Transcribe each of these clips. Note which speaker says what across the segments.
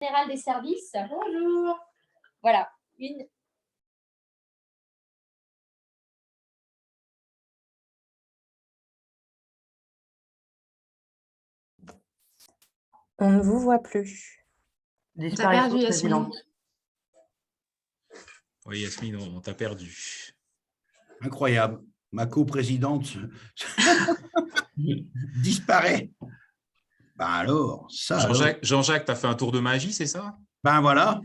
Speaker 1: Général des services. Bonjour. Voilà,
Speaker 2: On ne vous voit plus.
Speaker 3: Disparition présidente.
Speaker 4: Oui, Yasmine, on t'a perdu.
Speaker 5: Incroyable. Ma coprésidente disparaît. Ben alors, ça.
Speaker 4: Jean-Jacques, tu as fait un tour de magie, c'est ça?
Speaker 5: Ben voilà.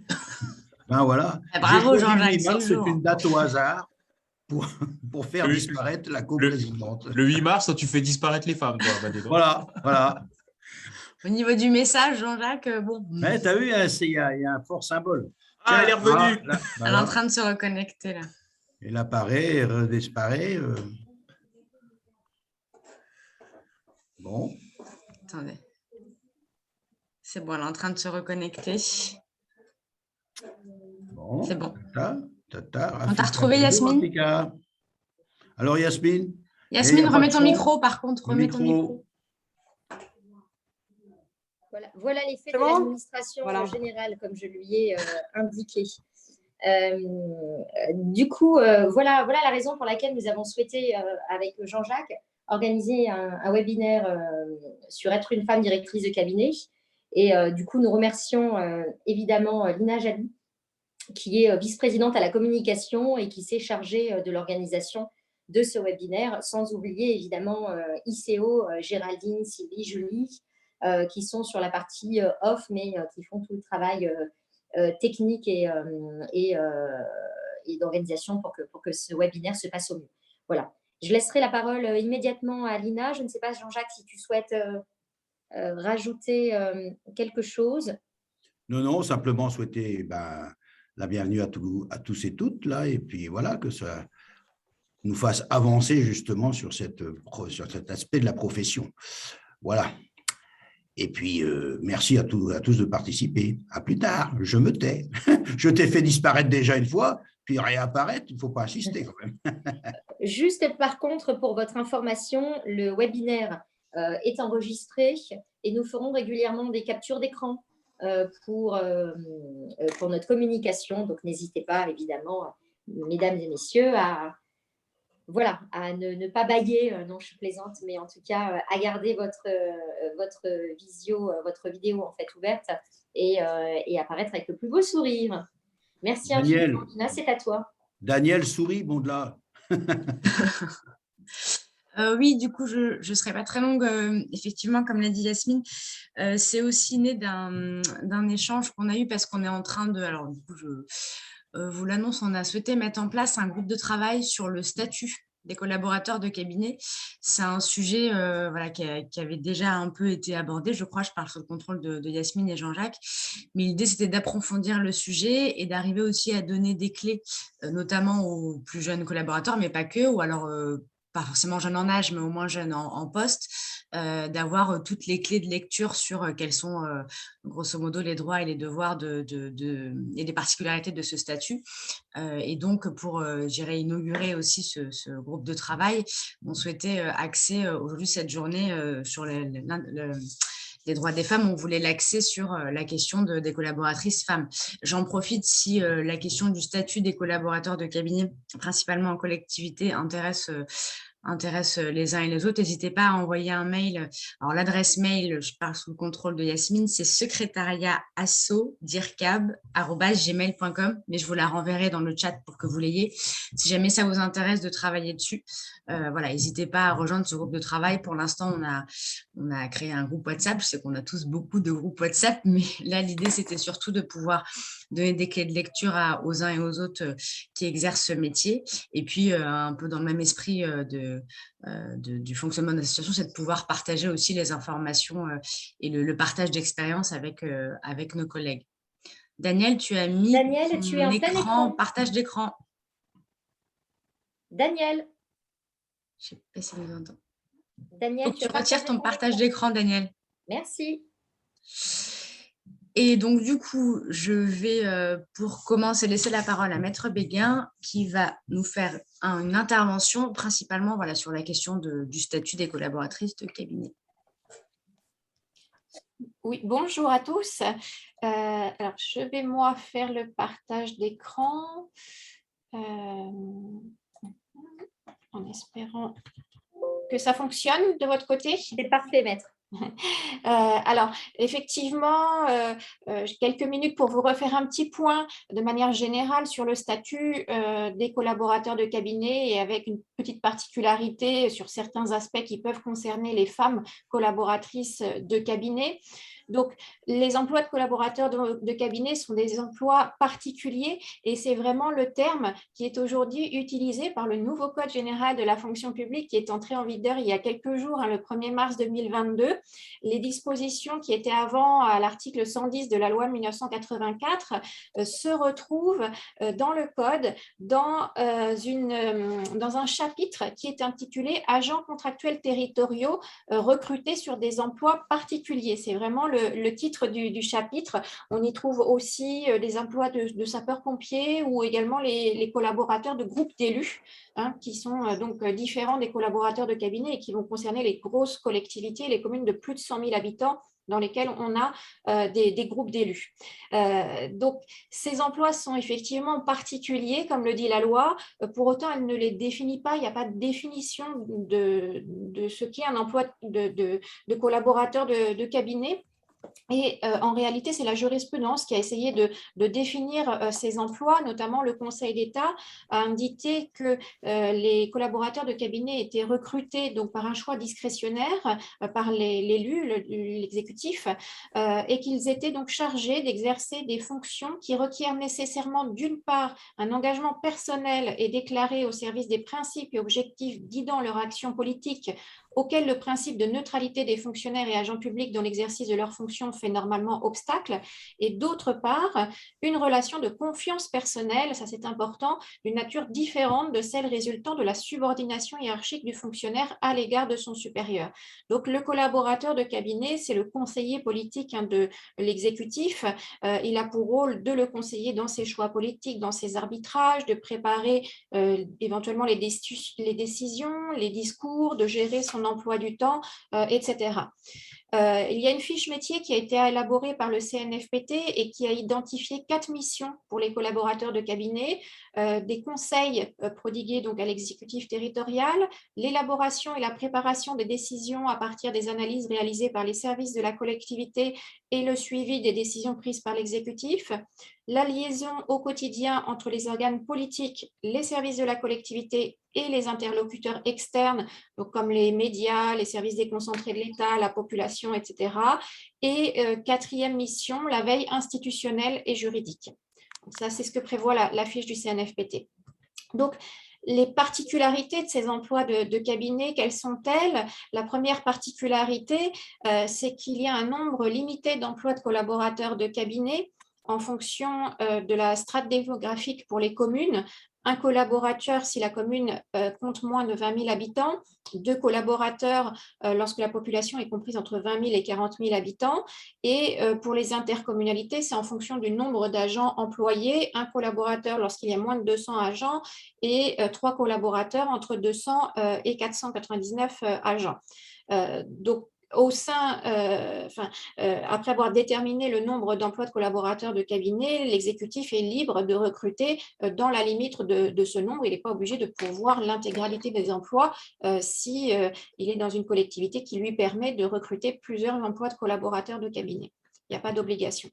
Speaker 5: Ben voilà.
Speaker 3: Bravo Jean-Jacques,
Speaker 5: c'est une date au hasard pour faire disparaître la coprésidente.
Speaker 4: Le 8 mars, tu fais disparaître les femmes, toi.
Speaker 5: Voilà, voilà.
Speaker 3: Au niveau du message, Jean-Jacques, bon.
Speaker 5: Mais tu as vu, il y a un fort symbole.
Speaker 4: Ah, elle est revenue.
Speaker 3: Elle est en train de se reconnecter là.
Speaker 5: Elle apparaît, elle redisparaît. Bon.
Speaker 3: Attendez. C'est bon, elle est en train de se reconnecter.
Speaker 5: Bon.
Speaker 3: C'est bon.
Speaker 5: On
Speaker 3: t'a retrouvé, Yasmine?
Speaker 5: Alors, Yasmine?
Speaker 3: Yasmine, remets ton micro, par contre. Remets ton micro.
Speaker 1: Voilà l'effet de l'administration générale, comme je lui ai indiqué. Du coup, voilà la raison pour laquelle nous avons souhaité, avec Jean-Jacques, organiser un webinaire sur être une femme directrice de cabinet. Et du coup, nous remercions évidemment Lina Jali, qui est vice-présidente à la communication et qui s'est chargée de l'organisation de ce webinaire, sans oublier évidemment ICO, Géraldine, Sylvie, Julie, qui sont sur la partie off, mais qui font tout le travail technique et d'organisation pour que ce webinaire se passe au mieux. Voilà. Je laisserai la parole immédiatement à Lina. Je ne sais pas, Jean-Jacques, si tu souhaites rajouter quelque chose.
Speaker 5: Non, simplement souhaiter la bienvenue à tous et toutes, là, et puis voilà, que ça nous fasse avancer justement sur cet aspect de la profession. Voilà. Et puis, merci à tous de participer. À plus tard, je me tais. Je t'ai fait disparaître déjà une fois, puis réapparaître, il ne faut pas insister quand même.
Speaker 1: Juste par contre, pour votre information, le webinaire est enregistré et nous ferons régulièrement des captures d'écran pour notre communication. Donc, n'hésitez pas, évidemment, mesdames et messieurs, à ne pas bâiller, non, je plaisante, mais en tout cas, à garder votre vidéo en fait ouverte et apparaître avec le plus beau sourire. Merci infiniment, Lina, c'est à toi.
Speaker 5: Daniel sourit, bon de là.
Speaker 3: Oui, du coup, je ne serai pas très longue. Effectivement, comme l'a dit Yasmine, c'est aussi né d'un échange qu'on a eu parce qu'on est en train de… Alors, du coup, je vous l'annonce, on a souhaité mettre en place un groupe de travail sur le statut des collaborateurs de cabinet. C'est un sujet qui avait déjà un peu été abordé, je crois, je parle sous le contrôle de Yasmine et Jean-Jacques, mais l'idée c'était d'approfondir le sujet et d'arriver aussi à donner des clés, notamment aux plus jeunes collaborateurs, mais pas que, ou alors pas forcément jeunes en âge, mais au moins jeunes en poste, d'avoir toutes les clés de lecture sur quels sont grosso modo les droits et les devoirs et les particularités de ce statut. Et donc, pour inaugurer aussi ce groupe de travail, on souhaitait axer aujourd'hui cette journée sur les droits des femmes. On voulait l'axer sur la question des collaboratrices femmes. J'en profite si la question du statut des collaborateurs de cabinet, principalement en collectivité, intéresse les uns et les autres, n'hésitez pas à envoyer un mail. Alors, l'adresse mail, je parle sous le contrôle de Yasmine, c'est secrétariat-asso-dircab@gmail.com, mais je vous la renverrai dans le chat pour que vous l'ayez. Si jamais ça vous intéresse de travailler dessus, n'hésitez pas à rejoindre ce groupe de travail. Pour l'instant, on a créé un groupe WhatsApp. Je sais qu'on a tous beaucoup de groupes WhatsApp, mais là, l'idée, c'était surtout de pouvoir donner des clés de lecture aux uns et aux autres qui exercent ce métier. Et puis, un peu dans le même esprit du fonctionnement de l'association, c'est de pouvoir partager aussi les informations et le partage d'expérience avec nos collègues. Daniel, tu as mis
Speaker 1: tu es en plein écran.
Speaker 3: Partage d'écran.
Speaker 1: Daniel.
Speaker 3: Je ne sais pas si vous entendez.
Speaker 1: Daniel,
Speaker 3: tu retires ton partage d'écran, Daniel.
Speaker 1: Merci.
Speaker 3: Et donc, du coup, je vais, pour commencer, laisser la parole à Maître Béguin, qui va nous faire une intervention principalement sur la question du statut des collaboratrices de cabinet.
Speaker 6: Oui, bonjour à tous. Alors, je vais moi faire le partage d'écran en espérant que ça fonctionne de votre côté.
Speaker 1: C'est parfait, maître.
Speaker 6: Alors, effectivement, quelques minutes pour vous refaire un petit point de manière générale sur le statut des collaborateurs de cabinet et avec une petite particularité sur certains aspects qui peuvent concerner les femmes collaboratrices de cabinet. Donc, les emplois de collaborateurs de cabinet sont des emplois particuliers et c'est vraiment le terme qui est aujourd'hui utilisé par le nouveau Code général de la fonction publique qui est entré en vigueur il y a quelques jours, le 1er mars 2022. Les dispositions qui étaient avant à l'article 110 de la loi 1984 se retrouvent dans le Code, dans un chapitre qui est intitulé « Agents contractuels territoriaux recrutés sur des emplois particuliers ». C'est vraiment le titre du chapitre. On y trouve aussi des emplois de sapeurs-pompiers ou également les collaborateurs de groupes d'élus, qui sont donc différents des collaborateurs de cabinet et qui vont concerner les grosses collectivités, les communes de plus de 100 000 habitants dans lesquels on a des groupes d'élus. Donc, ces emplois sont effectivement particuliers, comme le dit la loi. Pour autant, elle ne les définit pas. Il n'y a pas de définition de ce qu'est un emploi de collaborateur de cabinet. Et en réalité, c'est la jurisprudence qui a essayé de définir ces emplois, notamment le Conseil d'État a indiqué que les collaborateurs de cabinet étaient recrutés donc, par un choix discrétionnaire par l'élu, l'exécutif, et qu'ils étaient donc chargés d'exercer des fonctions qui requièrent nécessairement d'une part un engagement personnel et déclaré au service des principes et objectifs guidant leur action politique auquel le principe de neutralité des fonctionnaires et agents publics dans l'exercice de leurs fonctions fait normalement obstacle, et d'autre part, une relation de confiance personnelle, ça c'est important, d'une nature différente de celle résultant de la subordination hiérarchique du fonctionnaire à l'égard de son supérieur. Donc le collaborateur de cabinet, c'est le conseiller politique de l'exécutif, il a pour rôle de le conseiller dans ses choix politiques, dans ses arbitrages, de préparer éventuellement les décisions, les discours, de gérer son emploi du temps, etc. Il y a une fiche métier qui a été élaborée par le CNFPT et qui a identifié 4 missions pour les collaborateurs de cabinet, des conseils prodigués donc à l'exécutif territorial, l'élaboration et la préparation des décisions à partir des analyses réalisées par les services de la collectivité et le suivi des décisions prises par l'exécutif, la liaison au quotidien entre les organes politiques, les services de la collectivité et les interlocuteurs externes, donc comme les médias, les services déconcentrés de l'État, la population, etc. Et 4e mission, la veille institutionnelle et juridique. Donc ça, c'est ce que prévoit la fiche du CNFPT. Donc, les particularités de ces emplois de cabinet, quelles sont-elles? La première particularité, c'est qu'il y a un nombre limité d'emplois de collaborateurs de cabinet en fonction de la strate démographique pour les communes. Un collaborateur si la commune compte moins de 20 000 habitants, 2 collaborateurs lorsque la population est comprise entre 20 000 et 40 000 habitants. Et pour les intercommunalités, c'est en fonction du nombre d'agents employés, un collaborateur lorsqu'il y a moins de 200 agents et 3 collaborateurs entre 200 et 499 agents. Donc, après avoir déterminé le nombre d'emplois de collaborateurs de cabinet, l'exécutif est libre de recruter dans la limite de ce nombre. Il n'est pas obligé de pourvoir l'intégralité des emplois si il est dans une collectivité qui lui permet de recruter plusieurs emplois de collaborateurs de cabinet. Il n'y a pas d'obligation.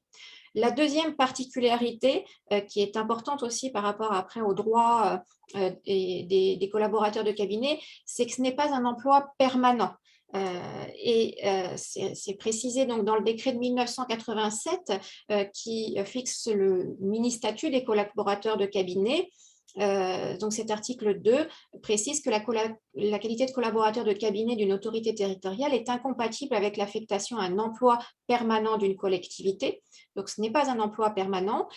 Speaker 6: La deuxième particularité qui est importante aussi par rapport après aux droits des collaborateurs de cabinet, c'est que ce n'est pas un emploi permanent. C'est précisé donc dans le décret de 1987 qui fixe le mini-statut des collaborateurs de cabinet. Donc cet article 2 précise que la qualité de collaborateur de cabinet d'une autorité territoriale est incompatible avec l'affectation à un emploi permanent d'une collectivité. Donc ce n'est pas un emploi permanent,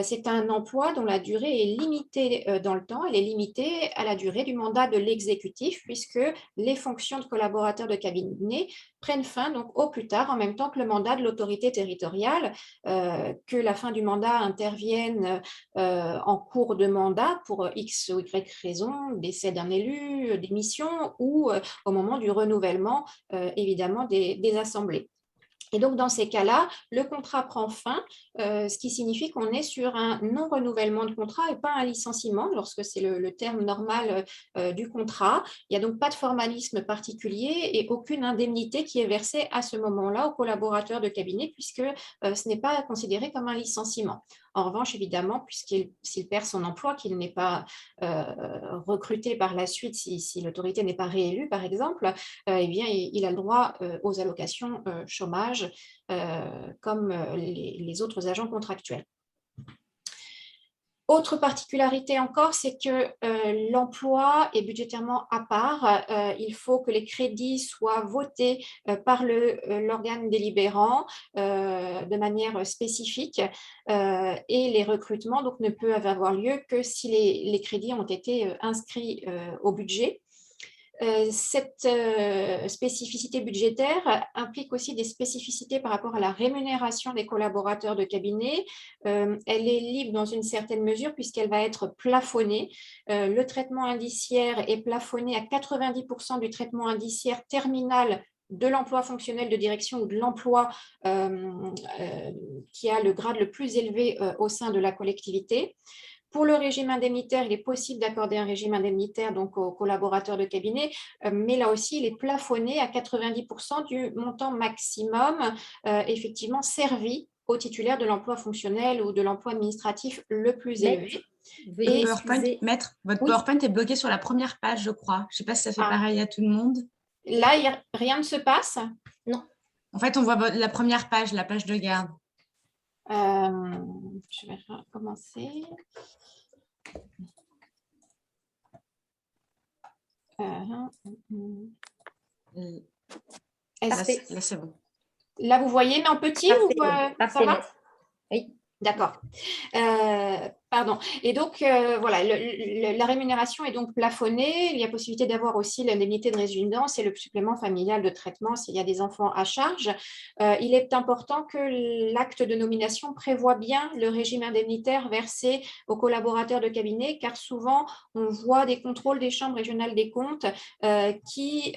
Speaker 6: c'est un emploi dont la durée est limitée dans le temps, elle est limitée à la durée du mandat de l'exécutif puisque les fonctions de collaborateur de cabinet prennent fin donc au plus tard en même temps que le mandat de l'autorité territoriale, que la fin du mandat intervienne en cours de mandat pour X ou Y raison, décès d'un élu, démission ou au moment du renouvellement évidemment des assemblées. Et donc, dans ces cas-là, le contrat prend fin, ce qui signifie qu'on est sur un non-renouvellement de contrat et pas un licenciement, lorsque c'est le terme normal du contrat. Il n'y a donc pas de formalisme particulier et aucune indemnité qui est versée à ce moment-là au collaborateur de cabinet, puisque ce n'est pas considéré comme un licenciement. En revanche, évidemment, s'il perd son emploi, qu'il n'est pas recruté par la suite, si l'autorité n'est pas réélue, par exemple, eh bien, il a le droit aux allocations chômage comme les autres agents contractuels. Autre particularité encore, c'est que l'emploi est budgétairement à part. Il faut que les crédits soient votés par l'organe délibérant de manière spécifique et les recrutements donc, ne peuvent avoir lieu que si les crédits ont été inscrits au budget. Cette spécificité budgétaire implique aussi des spécificités par rapport à la rémunération des collaborateurs de cabinet. Elle est libre dans une certaine mesure puisqu'elle va être plafonnée. Le traitement indiciaire est plafonné à 90% du traitement indiciaire terminal de l'emploi fonctionnel de direction ou de l'emploi qui a le grade le plus élevé au sein de la collectivité. Pour le régime indemnitaire, il est possible d'accorder un régime indemnitaire donc aux collaborateurs de cabinet, mais là aussi, il est plafonné à 90% du montant maximum effectivement servi aux titulaires de l'emploi fonctionnel ou de l'emploi administratif le plus élevé.
Speaker 3: Maître, votre PowerPoint est bloqué sur la première page, je crois. Je ne sais pas si ça fait pareil à tout le monde.
Speaker 6: Là, rien ne se passe?
Speaker 1: Non.
Speaker 3: En fait, on voit la première page, la page de garde.
Speaker 6: Je vais recommencer.
Speaker 3: Là, c'est bon.
Speaker 6: Là, vous voyez, mais en petit, ça va?
Speaker 1: Oui.
Speaker 6: D'accord. Pardon. Et donc, voilà, la rémunération est donc plafonnée. Il y a possibilité d'avoir aussi l'indemnité de résidence et le supplément familial de traitement s'il y a des enfants à charge. Il est important que l'acte de nomination prévoit bien le régime indemnitaire versé aux collaborateurs de cabinet, car souvent, on voit des contrôles des chambres régionales des comptes qui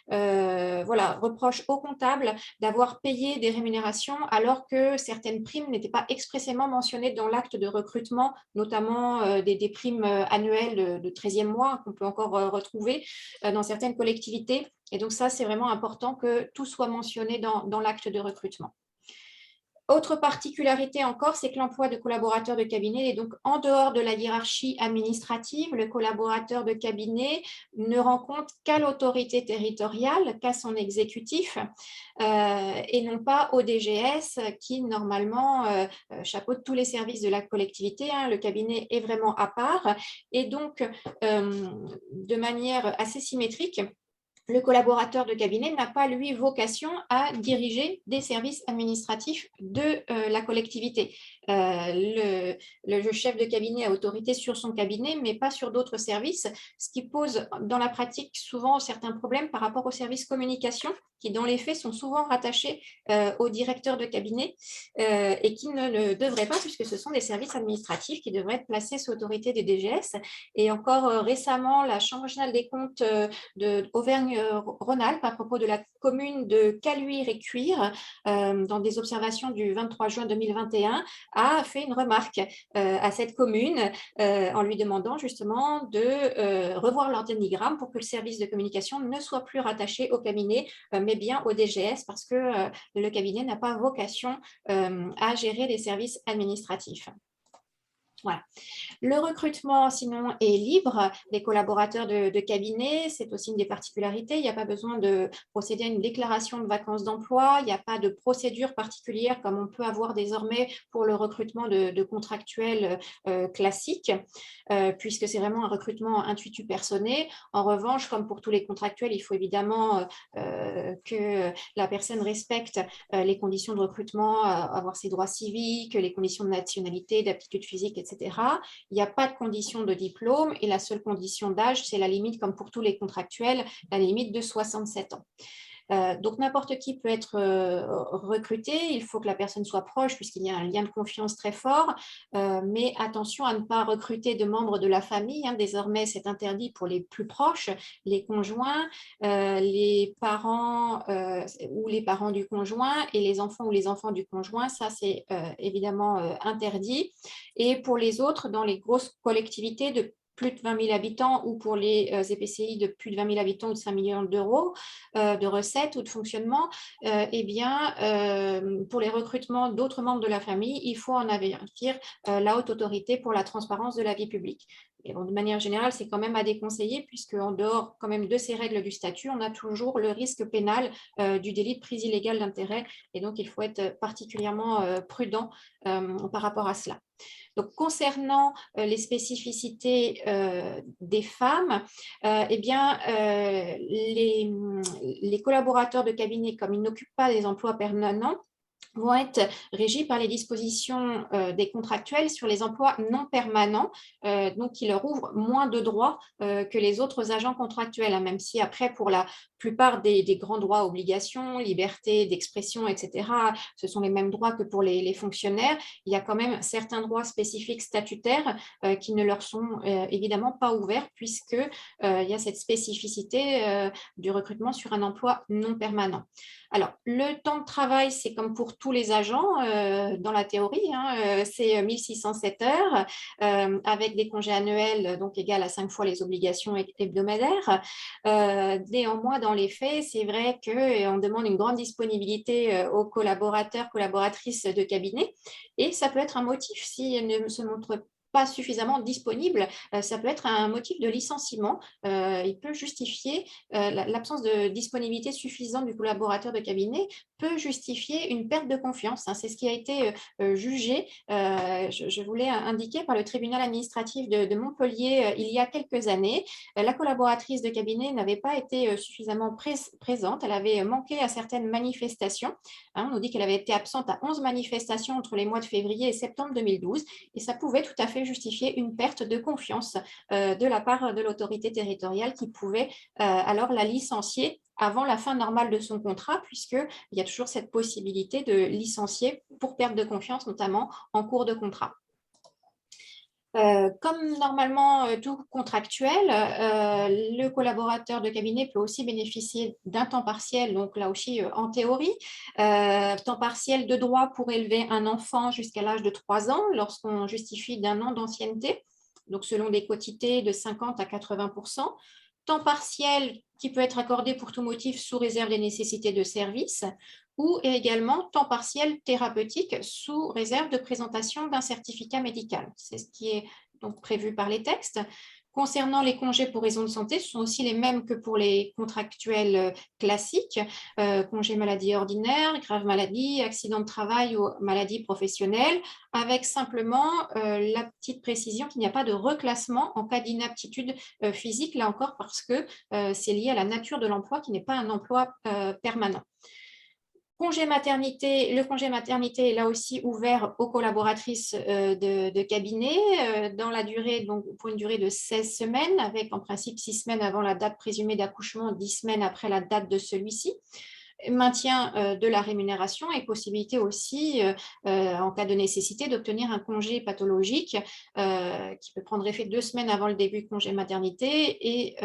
Speaker 6: reprochent aux comptables d'avoir payé des rémunérations alors que certaines primes n'étaient pas expressément mentionnées dans l'acte de recrutement, notamment des primes annuelles de 13e mois qu'on peut encore retrouver dans certaines collectivités. Et donc ça, c'est vraiment important que tout soit mentionné dans l'acte de recrutement. Autre particularité encore, c'est que l'emploi de collaborateurs de cabinet est donc en dehors de la hiérarchie administrative. Le collaborateur de cabinet ne rend compte qu'à l'autorité territoriale, qu'à son exécutif, et non pas au DGS qui normalement chapeaute tous les services de la collectivité. Le cabinet est vraiment à part et donc de manière assez symétrique, le collaborateur de cabinet n'a pas, lui, vocation à diriger des services administratifs de la collectivité. Le chef de cabinet a autorité sur son cabinet, mais pas sur d'autres services, ce qui pose dans la pratique souvent certains problèmes par rapport aux services communication, qui dans les faits sont souvent rattachés au directeur de cabinet et qui ne devraient pas, puisque ce sont des services administratifs qui devraient être placés sous autorité des DGS. Et encore récemment, la Chambre régionale des comptes d'Auvergne-Rhône-Alpes, à propos de la commune de Caluire et Cuire, dans des observations du 23 juin 2021, a fait une remarque à cette commune en lui demandant justement de revoir l'organigramme pour que le service de communication ne soit plus rattaché au cabinet, mais bien au DGS, parce que le cabinet n'a pas vocation à gérer les services administratifs. Voilà. Le recrutement, sinon, est libre des collaborateurs de cabinet. C'est aussi une des particularités. Il n'y a pas besoin de procéder à une déclaration de vacances d'emploi. Il n'y a pas de procédure particulière comme on peut avoir désormais pour le recrutement de contractuels classiques, puisque c'est vraiment un recrutement intuitu personné. En revanche, comme pour tous les contractuels, il faut évidemment que la personne respecte les conditions de recrutement, avoir ses droits civiques, les conditions de nationalité, d'aptitude physique, etc. Il n'y a pas de condition de diplôme et la seule condition d'âge, c'est la limite, comme pour tous les contractuels, la limite de 67 ans. Donc, n'importe qui peut être recruté. Il faut que la personne soit proche puisqu'il y a un lien de confiance très fort. Mais attention à ne pas recruter de membres de la famille. Désormais, c'est interdit pour les plus proches, les conjoints, les parents ou les parents du conjoint et les enfants ou les enfants du conjoint. Ça, c'est évidemment interdit. Et pour les autres, dans les grosses collectivités de plus de 20 000 habitants ou pour les EPCI de plus de 20 000 habitants ou de 5 millions d'euros de recettes ou de fonctionnement, pour les recrutements d'autres membres de la famille, il faut en avertir la haute autorité pour la transparence de la vie publique. Et bon, de manière générale, c'est quand même à déconseiller puisque en dehors quand même de ces règles du statut, on a toujours le risque pénal du délit de prise illégale d'intérêt et donc il faut être particulièrement prudent par rapport à cela. Donc, concernant les spécificités des femmes, les collaborateurs de cabinet, comme ils n'occupent pas des emplois permanents, vont être régis par les dispositions des contractuels sur les emplois non permanents, donc qui leur ouvrent moins de droits que les autres agents contractuels, même si après, pour la plupart des grands droits, obligations, liberté d'expression, etc., ce sont les mêmes droits que pour les fonctionnaires. Il y a quand même certains droits spécifiques statutaires qui ne leur sont évidemment pas ouverts puisqu'il y a cette spécificité du recrutement sur un emploi non permanent. Alors, le temps de travail, c'est comme pour tous les agents dans la théorie, c'est 1607 heures avec des congés annuels donc égal à 5 fois les obligations hebdomadaires. Néanmoins, dans les faits, c'est vrai qu'on demande une grande disponibilité aux collaborateurs, collaboratrices de cabinet et ça peut être un motif s'ils ne se montrent pas suffisamment disponible, ça peut être un motif de licenciement. Il peut justifier l'absence de disponibilité suffisante du collaborateur de cabinet peut justifier une perte de confiance. C'est ce qui a été jugé, je voulais indiquer, par le tribunal administratif de Montpellier il y a quelques années. La collaboratrice de cabinet n'avait pas été suffisamment présente, elle avait manqué à certaines manifestations. On nous dit qu'elle avait été absente à 11 manifestations entre les mois de février et septembre 2012 et ça pouvait tout à fait justifier une perte de confiance de la part de l'autorité territoriale qui pouvait alors la licencier avant la fin normale de son contrat, puisqu'il y a toujours cette possibilité de licencier pour perte de confiance, notamment en cours de contrat. Comme normalement tout contractuel, le collaborateur de cabinet peut aussi bénéficier d'un temps partiel, donc là aussi en théorie, temps partiel de droit pour élever un enfant jusqu'à l'âge de 3 ans lorsqu'on justifie d'un an d'ancienneté, donc selon des quotités de 50 à 80%. Temps partiel qui peut être accordé pour tout motif sous réserve des nécessités de service, ou également temps partiel thérapeutique sous réserve de présentation d'un certificat médical. C'est ce qui est donc prévu par les textes. Concernant les congés pour raison de santé, ce sont aussi les mêmes que pour les contractuels classiques, congés maladie ordinaire, grave maladie, accident de travail ou maladie professionnelle, avec simplement la petite précision qu'il n'y a pas de reclassement en cas d'inaptitude physique, là encore parce que c'est lié à la nature de l'emploi qui n'est pas un emploi permanent. Congé maternité, le congé maternité est là aussi ouvert aux collaboratrices de cabinet dans la durée, donc pour une durée de 16 semaines, avec en principe 6 semaines avant la date présumée d'accouchement, 10 semaines après la date de celui-ci. Maintien de la rémunération et possibilité aussi, en cas de nécessité, d'obtenir un congé pathologique qui peut prendre effet 2 semaines avant le début du congé maternité et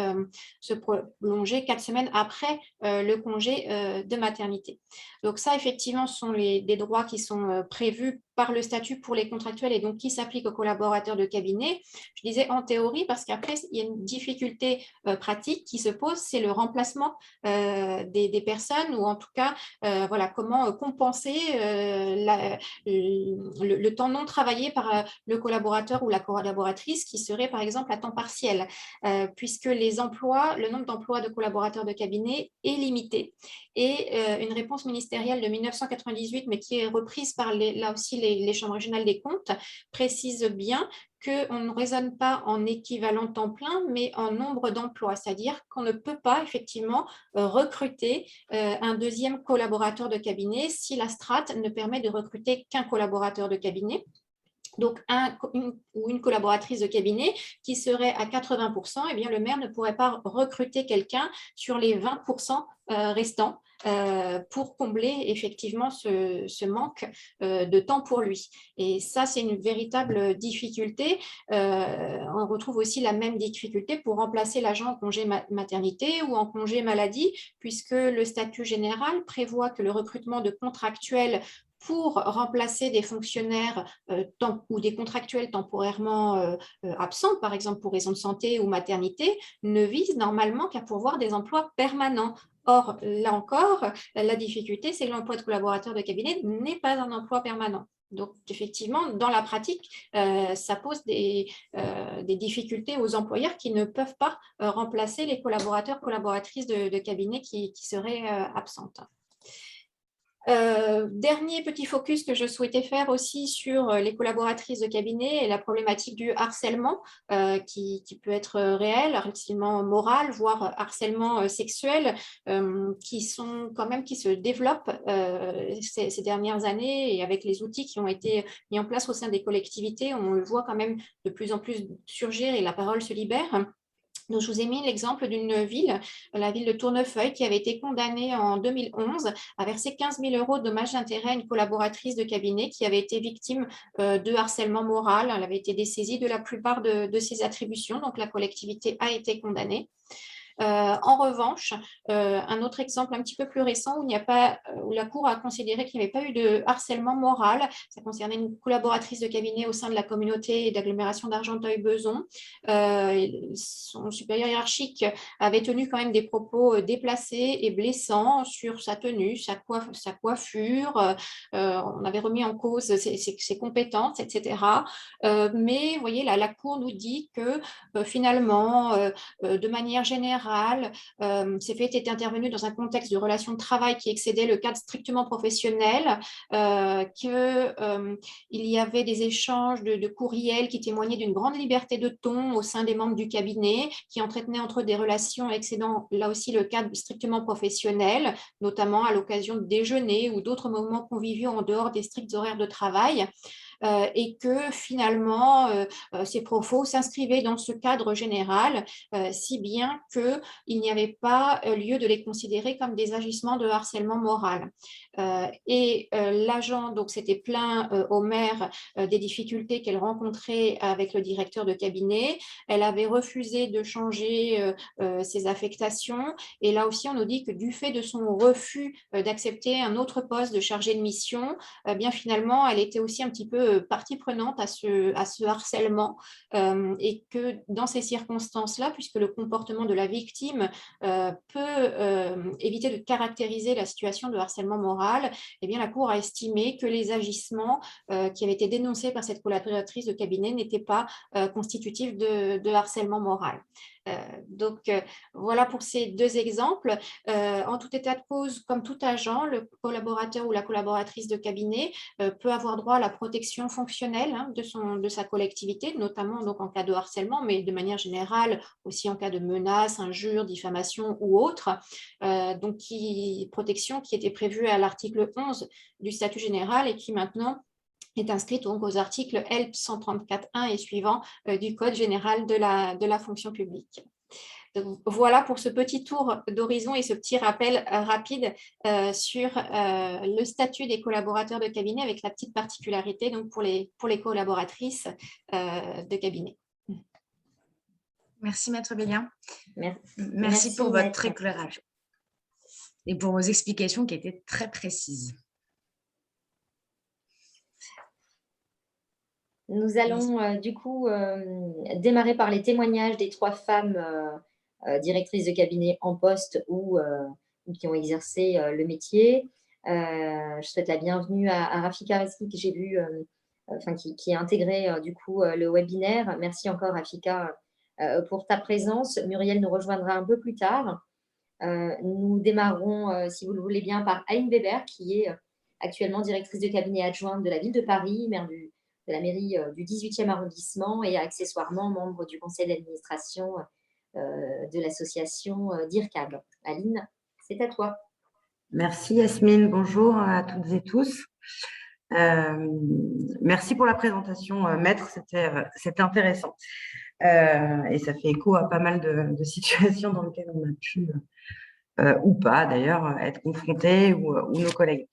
Speaker 6: se prolonger 4 semaines après le congé de maternité. Donc ça, effectivement, ce sont des droits qui sont prévus par le statut pour les contractuels et donc qui s'applique aux collaborateurs de cabinet. Je disais en théorie parce qu'après, il y a une difficulté pratique qui se pose, c'est le remplacement des personnes ou en tout cas, voilà, comment compenser le temps non travaillé par le collaborateur ou la collaboratrice qui serait par exemple à temps partiel, puisque les emplois, le nombre d'emplois de collaborateurs de cabinet est limité. Et une réponse ministérielle de 1998, mais qui est reprise par là aussi les chambres régionales des comptes, précise bien qu'on ne raisonne pas en équivalent temps plein, mais en nombre d'emplois, c'est-à-dire qu'on ne peut pas effectivement recruter un deuxième collaborateur de cabinet si la strate ne permet de recruter qu'un collaborateur de cabinet. Donc, une collaboratrice de cabinet qui serait à 80%, eh bien, le maire ne pourrait pas recruter quelqu'un sur les 20% restants. pour combler effectivement ce manque de temps pour lui. Et ça, c'est une véritable difficulté. On retrouve aussi la même difficulté pour remplacer l'agent en congé maternité ou en congé maladie, puisque le statut général prévoit que le recrutement de contractuels pour remplacer des fonctionnaires ou des contractuels temporairement absents, par exemple pour raison de santé ou maternité, ne vise normalement qu'à pourvoir des emplois permanents. Or, là encore, la difficulté, c'est que l'emploi de collaborateur de cabinet n'est pas un emploi permanent. Donc, effectivement, dans la pratique, ça pose des difficultés aux employeurs qui ne peuvent pas remplacer les collaborateurs, collaboratrices de cabinet qui seraient absentes. Dernier petit focus que je souhaitais faire aussi sur les collaboratrices de cabinet et la problématique du harcèlement qui peut être réel, harcèlement moral, voire harcèlement sexuel, qui se développent ces dernières années, et avec les outils qui ont été mis en place au sein des collectivités, on le voit quand même de plus en plus surgir et la parole se libère. Donc, je vous ai mis l'exemple d'une ville, la ville de Tournefeuille, qui avait été condamnée en 2011 à verser 15 000 € de dommages d'intérêt à une collaboratrice de cabinet qui avait été victime de harcèlement moral. Elle avait été dessaisie de la plupart de ses attributions, donc la collectivité a été condamnée. En revanche, un autre exemple un petit peu plus récent où la Cour a considéré qu'il n'y avait pas eu de harcèlement moral, ça concernait une collaboratrice de cabinet au sein de la communauté d'agglomération d'Argenteuil-Beson. Son supérieur hiérarchique avait tenu quand même des propos déplacés et blessants sur sa tenue, sa coiffure, on avait remis en cause ses compétences, etc. Mais vous voyez, la Cour nous dit que finalement, de manière générale, ces faits étaient intervenus dans un contexte de relation de travail qui excédait le cadre strictement professionnel, qu'il y avait des échanges de courriels qui témoignaient d'une grande liberté de ton au sein des membres du cabinet, qui entretenaient entre eux des relations excédant là aussi le cadre strictement professionnel, notamment à l'occasion de déjeuners ou d'autres moments conviviaux en dehors des stricts horaires de travail. Et que finalement, ces propos s'inscrivaient dans ce cadre général, si bien qu'il n'y avait pas lieu de les considérer comme des agissements de harcèlement moral. Et l'agent s'était plaint au maire des difficultés qu'elle rencontrait avec le directeur de cabinet. Elle avait refusé de changer ses affectations. Et là aussi, on nous dit que du fait de son refus d'accepter un autre poste de chargé de mission, bien finalement, elle était aussi un petit peu partie prenante à ce harcèlement, et que dans ces circonstances-là, puisque le comportement de la victime peut éviter de caractériser la situation de harcèlement moral, eh bien, la Cour a estimé que les agissements qui avaient été dénoncés par cette collaboratrice de cabinet n'étaient pas constitutifs de harcèlement moral. Donc, voilà pour ces deux exemples. En tout état de cause, comme tout agent, le collaborateur ou la collaboratrice de cabinet peut avoir droit à la protection fonctionnelle de sa collectivité, notamment donc, en cas de harcèlement, mais de manière générale aussi en cas de menaces, injures, diffamation ou autres. Donc, protection qui était prévue à l'article 11 du statut général et qui maintenant est inscrite donc aux articles L 134.1 et suivants du Code général de la fonction publique. Donc, voilà pour ce petit tour d'horizon et ce petit rappel rapide sur le statut des collaborateurs de cabinet, avec la petite particularité donc, pour les collaboratrices de cabinet.
Speaker 3: Merci, Maître Bélien.
Speaker 1: Merci
Speaker 3: pour votre éclairage et pour vos explications qui étaient très précises.
Speaker 1: Nous allons du coup démarrer par les témoignages des 3 femmes directrices de cabinet en poste ou qui ont exercé le métier. Je souhaite la bienvenue à Rafika Reski, que j'ai vu, qui a intégré du coup le webinaire. Merci encore, Rafika, pour ta présence. Muriel nous rejoindra un peu plus tard. Nous démarrerons, si vous le voulez bien, par Aïn Weber, qui est actuellement directrice de cabinet adjointe de la ville de Paris, maire de la mairie du 18e arrondissement et accessoirement membre du conseil d'administration de l'association DIRCAB. Aline, c'est à toi.
Speaker 2: Merci Yasmine, bonjour à toutes et tous. Merci pour la présentation, Maître, c'était intéressant. Et ça fait écho à pas mal de situations dans lesquelles on a pu ou pas d'ailleurs, être confrontés ou nos collègues.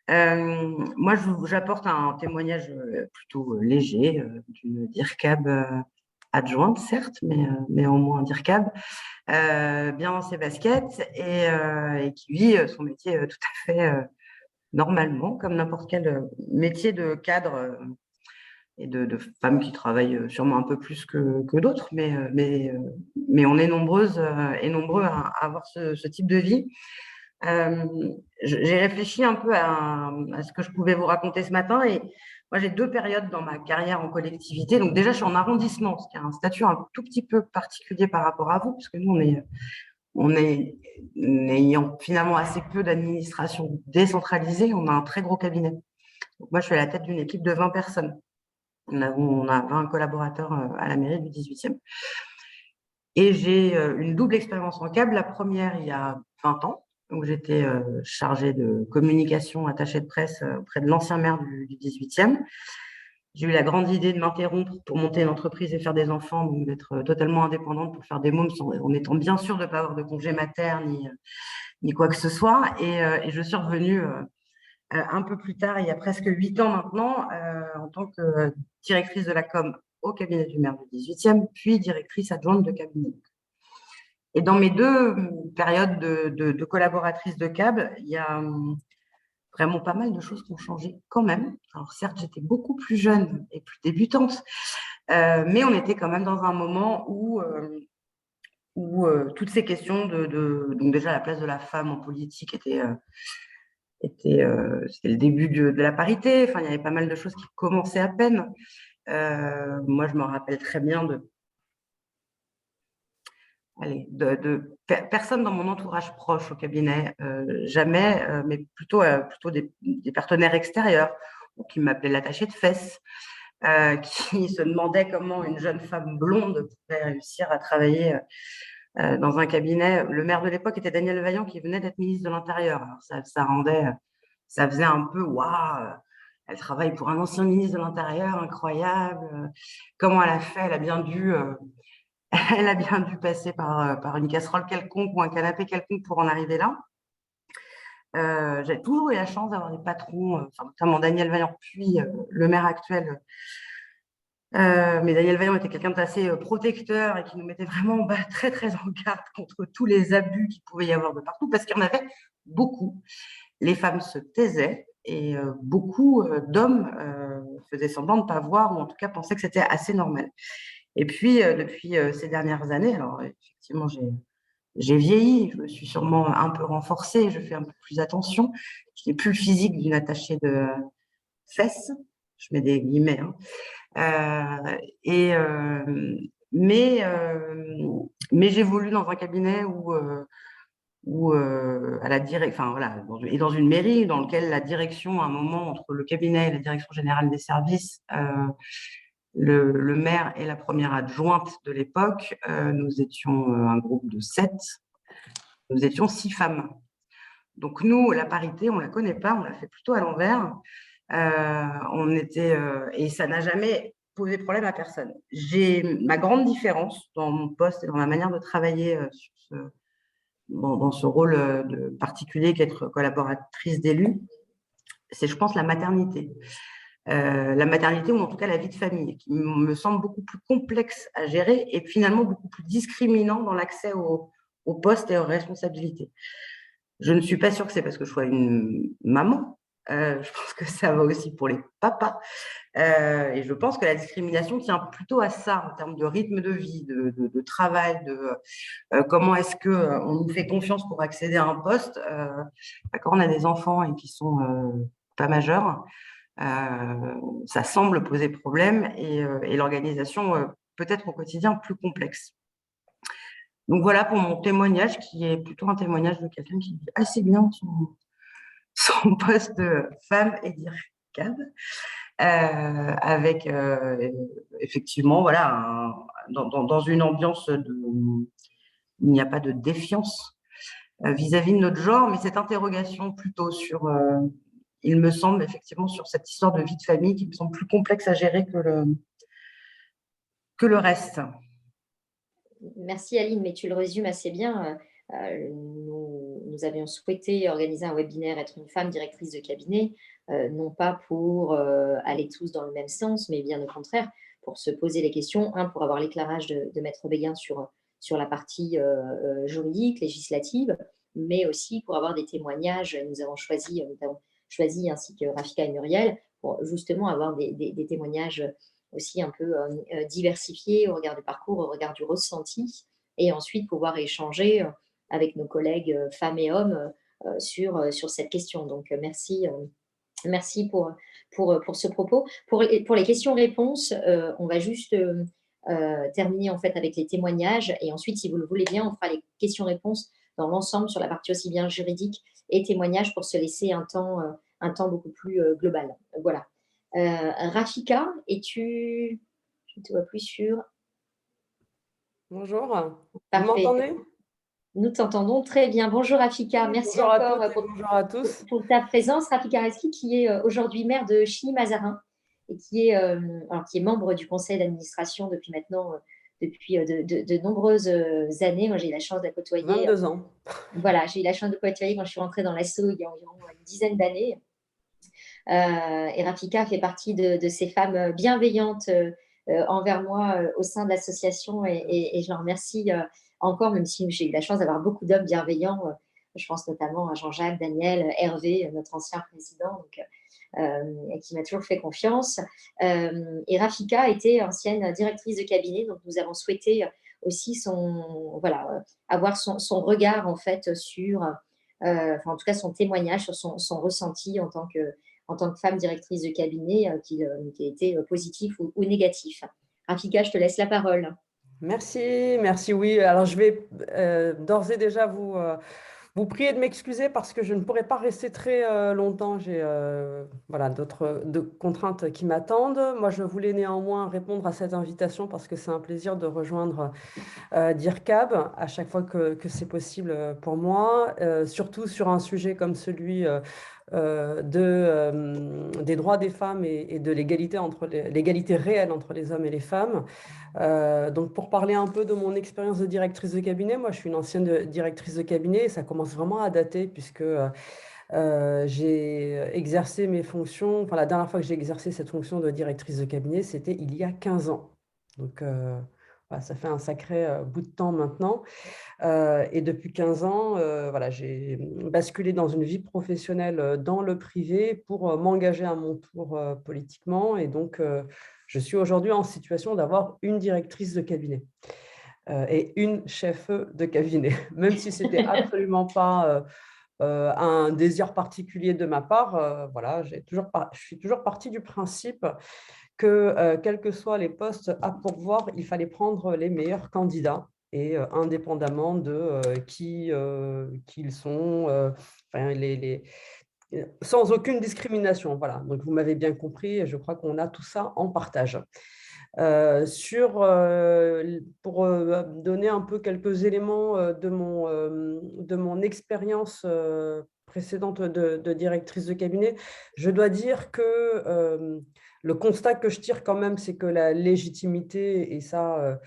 Speaker 2: Moi, j'apporte un témoignage plutôt léger d'une DIRCAB adjointe, certes, mais au moins DIRCAB, bien dans ses baskets et qui vit son métier tout à fait normalement, comme n'importe quel métier de cadre et de femmes qui travaillent sûrement un peu plus que d'autres, mais on est nombreuses et nombreux à avoir ce type de vie. J'ai réfléchi un peu à ce que je pouvais vous raconter ce matin et moi j'ai 2 périodes dans ma carrière en collectivité. Donc déjà je suis en arrondissement, ce qui a un statut un tout petit peu particulier par rapport à vous, parce que nous on est ayant finalement assez peu d'administration décentralisée, on a un très gros cabinet. Donc moi je suis à la tête d'une équipe de 20 personnes. On a 20 collaborateurs à la mairie du 18e. Et j'ai une double expérience en câble. La première, il y a 20 ans, où j'étais chargée de communication, attachée de presse auprès de l'ancien maire du 18e. J'ai eu la grande idée de m'interrompre pour monter une entreprise et faire des enfants, donc d'être totalement indépendante pour faire des mômes en étant bien sûre de ne pas avoir de congé mater ni quoi que ce soit. Et je suis revenue un peu plus tard, il y a presque 8 ans maintenant, en tant que directrice de la com au cabinet du maire du 18e, puis directrice adjointe de cabinet. Et dans mes 2 périodes de collaboratrice de câble, il y a vraiment pas mal de choses qui ont changé quand même. Alors certes, j'étais beaucoup plus jeune et plus débutante, mais on était quand même dans un moment où toutes ces questions donc déjà la place de la femme en politique c'était le début de la parité. Enfin, il y avait pas mal de choses qui commençaient à peine. Moi, je me rappelle très bien personne dans mon entourage proche au cabinet, jamais, mais plutôt des partenaires extérieurs qui m'appelaient l'attachée de fesses, qui se demandaient comment une jeune femme blonde pouvait réussir à travailler dans un cabinet. Le maire de l'époque était Daniel Vaillant, qui venait d'être ministre de l'Intérieur. Alors ça faisait un peu waouh, elle travaille pour un ancien ministre de l'Intérieur, incroyable. Comment elle a fait? Elle a bien dû passer par une casserole quelconque ou un canapé quelconque pour en arriver là. J'ai toujours eu la chance d'avoir des patrons, notamment Daniel Vaillant, puis le maire actuel. Mais Daniel Vaillant était quelqu'un d'assez protecteur et qui nous mettait vraiment très, très en garde contre tous les abus qu'il pouvait y avoir de partout, parce qu'il y en avait beaucoup. Les femmes se taisaient et beaucoup d'hommes faisaient semblant de ne pas voir, ou en tout cas pensaient que c'était assez normal. Et puis, depuis ces dernières années, alors effectivement, j'ai vieilli, je me suis sûrement un peu renforcée, je fais un peu plus attention. Je n'ai plus le physique d'une attachée de fesses, je mets des guillemets, hein. Mais j'évolue dans un cabinet où à la et dans une mairie dans lequel la direction, à un moment, entre le cabinet et la direction générale des services, le maire et la première adjointe de l'époque, nous étions un groupe de 7, nous étions 6 femmes. Donc nous, la parité, on ne la connaît pas, on la fait plutôt à l'envers. Et ça n'a jamais posé problème à personne. J'ai ma grande différence dans mon poste et dans ma manière de travailler dans ce rôle particulier qu'être collaboratrice d'élu, c'est, je pense, la maternité. La maternité, ou en tout cas la vie de famille, qui me semble beaucoup plus complexe à gérer et finalement beaucoup plus discriminant dans l'accès aux postes et aux responsabilités. Je ne suis pas sûre que c'est parce que je sois une maman. Je pense que ça va aussi pour les papas. Et je pense que la discrimination tient plutôt à ça, en termes de rythme de vie, de travail, comment est-ce qu'on nous fait confiance pour accéder à un poste. Quand on a des enfants et qui sont pas majeurs, ça semble poser problème et l'organisation peut-être au quotidien plus complexe. Donc voilà pour mon témoignage, qui est plutôt un témoignage de quelqu'un qui vit assez bien son poste de femme et DIRCAB, avec effectivement, voilà, dans une ambiance il n'y a pas de défiance vis-à-vis de notre genre, mais cette interrogation plutôt sur, il me semble effectivement, sur cette histoire de vie de famille qui me semble plus complexe à gérer que le reste.
Speaker 1: Merci Aline, mais tu le résumes assez bien. nous avions souhaité organiser un webinaire Être une femme directrice de cabinet, non pas pour aller tous dans le même sens, mais bien au contraire, pour se poser les questions, pour avoir l'éclairage de Maître Béguin sur la partie juridique, législative, mais aussi pour avoir des témoignages. Nous avons choisi ainsi que Rafika et Muriel, pour justement avoir des témoignages aussi un peu diversifiés au regard du parcours, au regard du ressenti, et ensuite pouvoir échanger avec nos collègues femmes et hommes sur cette question. Donc, merci pour ce propos. Pour les questions-réponses, on va juste terminer en fait avec les témoignages, et ensuite, si vous le voulez bien, on fera les questions-réponses dans l'ensemble sur la partie aussi bien juridique et témoignages pour se laisser un temps beaucoup plus global. Voilà. Rafika, je ne te vois plus sur…
Speaker 7: Bonjour, vous
Speaker 1: Parfait.
Speaker 7: m'entendez?
Speaker 1: Nous t'entendons très bien. Bonjour Rafika, merci
Speaker 7: Bonjour
Speaker 1: encore
Speaker 7: à toutes et bonjour à tous.
Speaker 1: pour ta présence. Rafika Reski, qui est aujourd'hui maire de Chilly-Mazarin et qui est membre du conseil d'administration depuis maintenant de nombreuses années. Moi, j'ai eu la chance de la côtoyer.
Speaker 7: 22 ans.
Speaker 1: Voilà, j'ai eu la chance de côtoyer quand je suis rentrée dans l'asso il y a environ une dizaine d'années. Et Rafika fait partie de ces femmes bienveillantes envers moi au sein de l'association, et je l'en remercie encore, même si j'ai eu la chance d'avoir beaucoup d'hommes bienveillants. Je pense notamment à Jean-Jacques, Daniel, Hervé, notre ancien président, qui m'a toujours fait confiance. Et Rafika était ancienne directrice de cabinet, donc nous avons souhaité aussi avoir son regard en fait sur, en tout cas son témoignage sur son ressenti en tant que femme directrice de cabinet, qui a été positif ou négatif. Rafika, je te laisse la parole.
Speaker 7: Merci, oui. Alors, je vais d'ores et déjà vous prier de m'excuser parce que je ne pourrai pas rester très longtemps. J'ai d'autres contraintes qui m'attendent. Moi, je voulais néanmoins répondre à cette invitation parce que c'est un plaisir de rejoindre DIRCAB à chaque fois que c'est possible pour moi, surtout sur un sujet comme celui des droits des femmes et de l'égalité réelle entre les hommes et les femmes. Donc, pour parler un peu de mon expérience de directrice de cabinet, moi, je suis une ancienne directrice de cabinet et ça commence vraiment à dater puisque j'ai exercé mes fonctions. Enfin, la dernière fois que j'ai exercé cette fonction de directrice de cabinet, c'était il y a 15 ans. Donc, ça fait un sacré bout de temps maintenant. Et depuis 15 ans, j'ai basculé dans une vie professionnelle dans le privé pour m'engager à mon tour politiquement. Et donc, je suis aujourd'hui en situation d'avoir une directrice de cabinet et une chef de cabinet, même si ce n'était absolument pas un désir particulier de ma part. Je suis toujours partie du principe que, quels que soient les postes à pourvoir, il fallait prendre les meilleurs candidats, et indépendamment de qui ils sont, sans aucune discrimination. Voilà, donc vous m'avez bien compris, et je crois qu'on a tout ça en partage. Pour donner un peu quelques éléments de mon expérience précédente de directrice de cabinet, je dois dire que le constat que je tire quand même, c'est que la légitimité, et ça,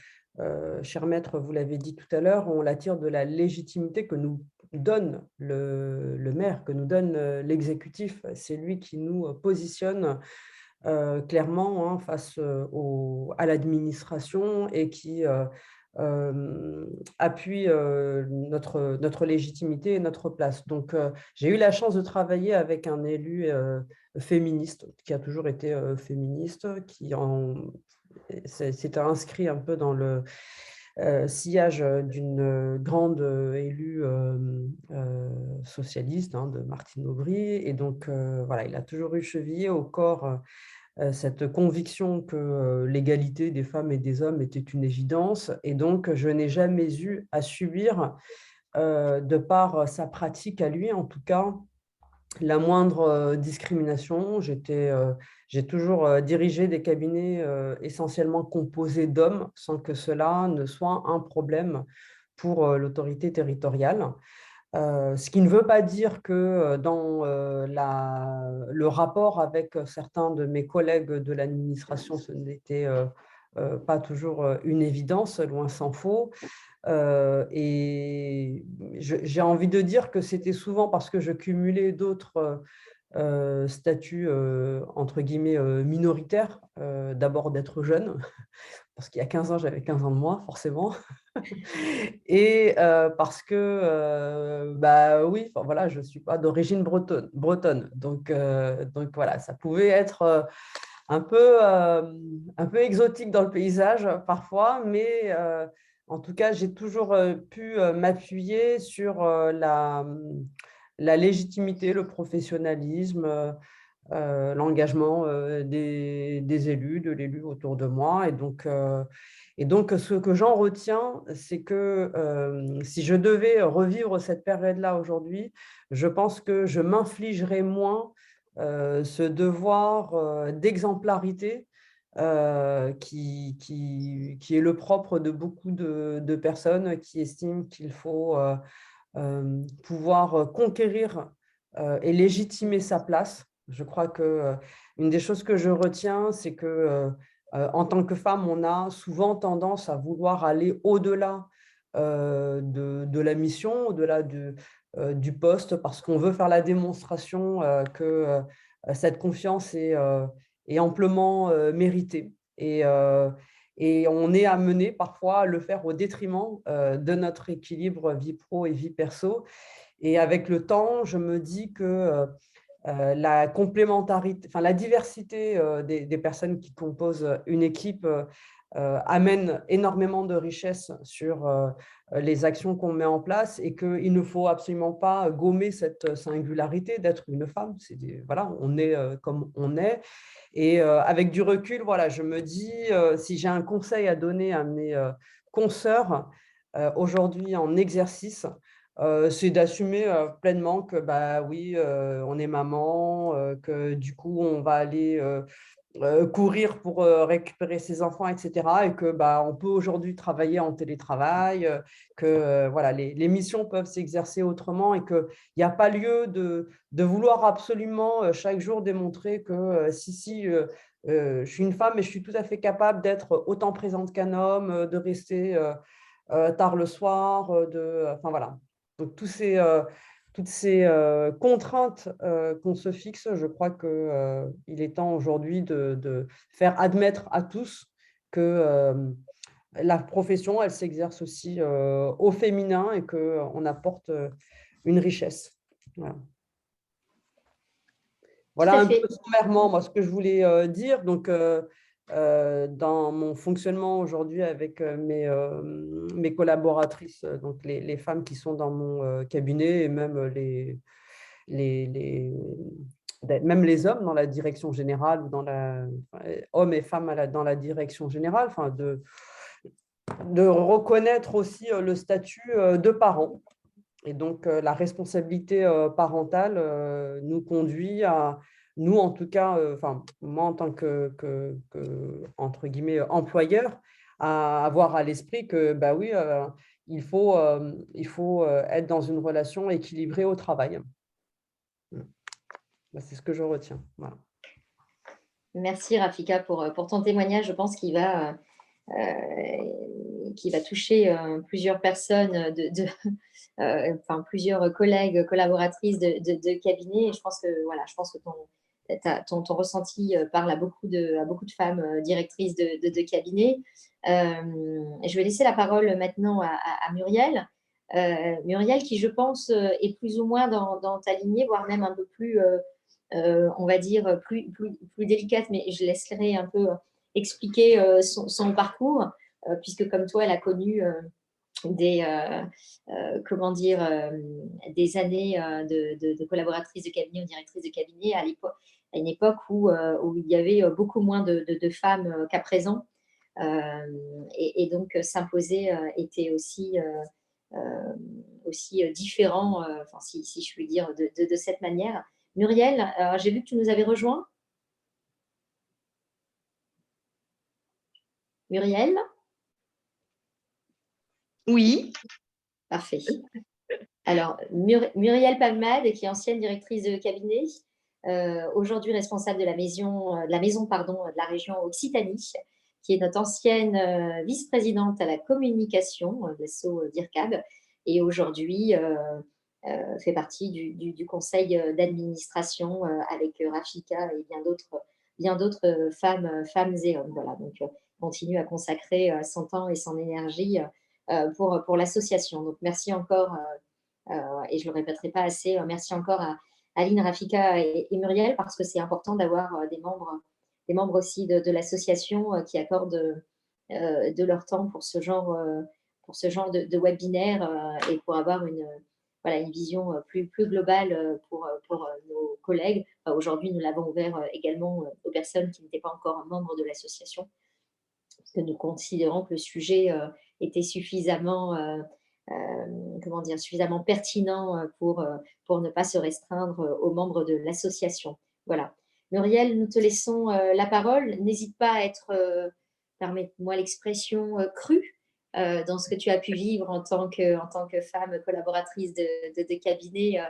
Speaker 7: cher maître, vous l'avez dit tout à l'heure, on la tire de la légitimité que nous donne le maire, que nous donne l'exécutif. C'est lui qui nous positionne clairement face à l'administration et qui appuie notre légitimité et notre place. Donc, j'ai eu la chance de travailler avec un élu féministe, qui a toujours été féministe, qui s'était inscrit un peu dans le sillage d'une grande élue socialiste, de Martine Aubry. Et donc, il a toujours eu chevillé au corps cette conviction que l'égalité des femmes et des hommes était une évidence. Et donc, je n'ai jamais eu à subir, de par sa pratique à lui, en tout cas, la moindre discrimination. J'ai toujours dirigé des cabinets essentiellement composés d'hommes, sans que cela ne soit un problème pour l'autorité territoriale. Ce qui ne veut pas dire que dans le rapport avec certains de mes collègues de l'administration, ce n'était pas toujours une évidence, loin s'en faut. Et j'ai envie de dire que c'était souvent parce que je cumulais d'autres statut entre guillemets minoritaire, d'abord d'être jeune, parce qu'il y a 15 ans, j'avais 15 ans de moins, forcément, et parce que, bah oui, enfin, voilà, je ne suis pas d'origine bretonne. Donc voilà, ça pouvait être un peu exotique dans le paysage parfois, mais en tout cas, j'ai toujours pu m'appuyer sur la légitimité, le professionnalisme, l'engagement des élus, de l'élu autour de moi. Et donc ce que j'en retiens, c'est que si je devais revivre cette période-là aujourd'hui, je pense que je m'infligerais moins ce devoir d'exemplarité qui est le propre de beaucoup de personnes qui estiment qu'il faut pouvoir conquérir et légitimer sa place. Je crois que une des choses que je retiens, c'est que en tant que femme, on a souvent tendance à vouloir aller au-delà de la mission, au-delà du poste, parce qu'on veut faire la démonstration que cette confiance est amplement méritée. Et on est amené parfois à le faire au détriment de notre équilibre vie pro et vie perso. Et avec le temps, je me dis que la complémentarité, enfin la diversité des personnes qui composent une équipe amène énormément de richesse sur les actions qu'on met en place et qu'il ne faut absolument pas gommer cette singularité d'être une femme. Voilà, on est comme on est. Et avec du recul, voilà, je me dis, si j'ai un conseil à donner à mes consoeurs aujourd'hui en exercice, c'est d'assumer pleinement que, bah oui, on est maman, que du coup, on va aller courir pour récupérer ses enfants, etc. Et que bah, on peut aujourd'hui travailler en télétravail, que voilà, les missions peuvent s'exercer autrement et qu'il n'y a pas lieu de vouloir absolument chaque jour démontrer que si, je suis une femme et je suis tout à fait capable d'être autant présente qu'un homme, de rester tard le soir, enfin voilà. Donc toutes ces contraintes qu'on se fixe, je crois qu'il est temps aujourd'hui de faire admettre à tous que la profession, elle s'exerce aussi au féminin et qu'on apporte une richesse. Voilà. Voilà un peu sommairement moi, ce que je voulais dire. Donc, dans mon fonctionnement aujourd'hui avec mes collaboratrices, donc les femmes qui sont dans mon cabinet et même même les hommes dans la direction générale, ou hommes et femmes dans la direction générale, enfin de reconnaître aussi le statut de parent. Et donc, la responsabilité parentale nous conduit à, nous en tout cas, enfin, moi en tant que entre guillemets, employeur, à avoir à l'esprit que, bah oui, il faut être dans une relation équilibrée au travail. C'est ce que je retiens. Voilà.
Speaker 1: Merci Rafika pour ton témoignage. Je pense qu'il va toucher plusieurs personnes, enfin, plusieurs collègues, collaboratrices de cabinet. Et je pense que ton ressenti parle à beaucoup de femmes directrices de cabinet. Je vais laisser la parole maintenant à Muriel. Muriel, qui je pense est plus ou moins dans ta lignée, voire même un peu plus, on va dire, plus délicate, mais je laisserai un peu expliquer son parcours, puisque comme toi, elle a connu des années de collaboratrice de cabinet ou directrice de cabinet à une époque où il y avait beaucoup moins de femmes qu'à présent. Et donc, s'imposer était aussi différent, si je puis dire, de cette manière. Muriel, j'ai vu que tu nous avais rejoint. Muriel?
Speaker 8: Oui.
Speaker 1: Parfait. Alors, Muriel Palmade, qui est ancienne directrice de cabinet, aujourd'hui responsable de la maison de la région Occitanie, qui est notre ancienne vice-présidente à la communication de l'asso DIRCAB, et aujourd'hui fait partie du conseil d'administration avec Rafika et bien d'autres femmes et hommes. Voilà, donc continue à consacrer son temps et son énergie pour l'association. Donc merci encore, et je ne le répéterai pas assez, merci encore à Aline, Rafika et Muriel, parce que c'est important d'avoir des membres aussi de l'association qui accordent de leur temps pour ce genre de webinaire et pour avoir une vision plus globale pour nos collègues. Aujourd'hui, nous l'avons ouvert également aux personnes qui n'étaient pas encore membres de l'association, parce que nous considérons que le sujet était suffisamment pertinent pour ne pas se restreindre aux membres de l'association. Voilà. Muriel, nous te laissons la parole. N'hésite pas à être, permets-moi l'expression, crue dans ce que tu as pu vivre en tant que femme collaboratrice de cabinet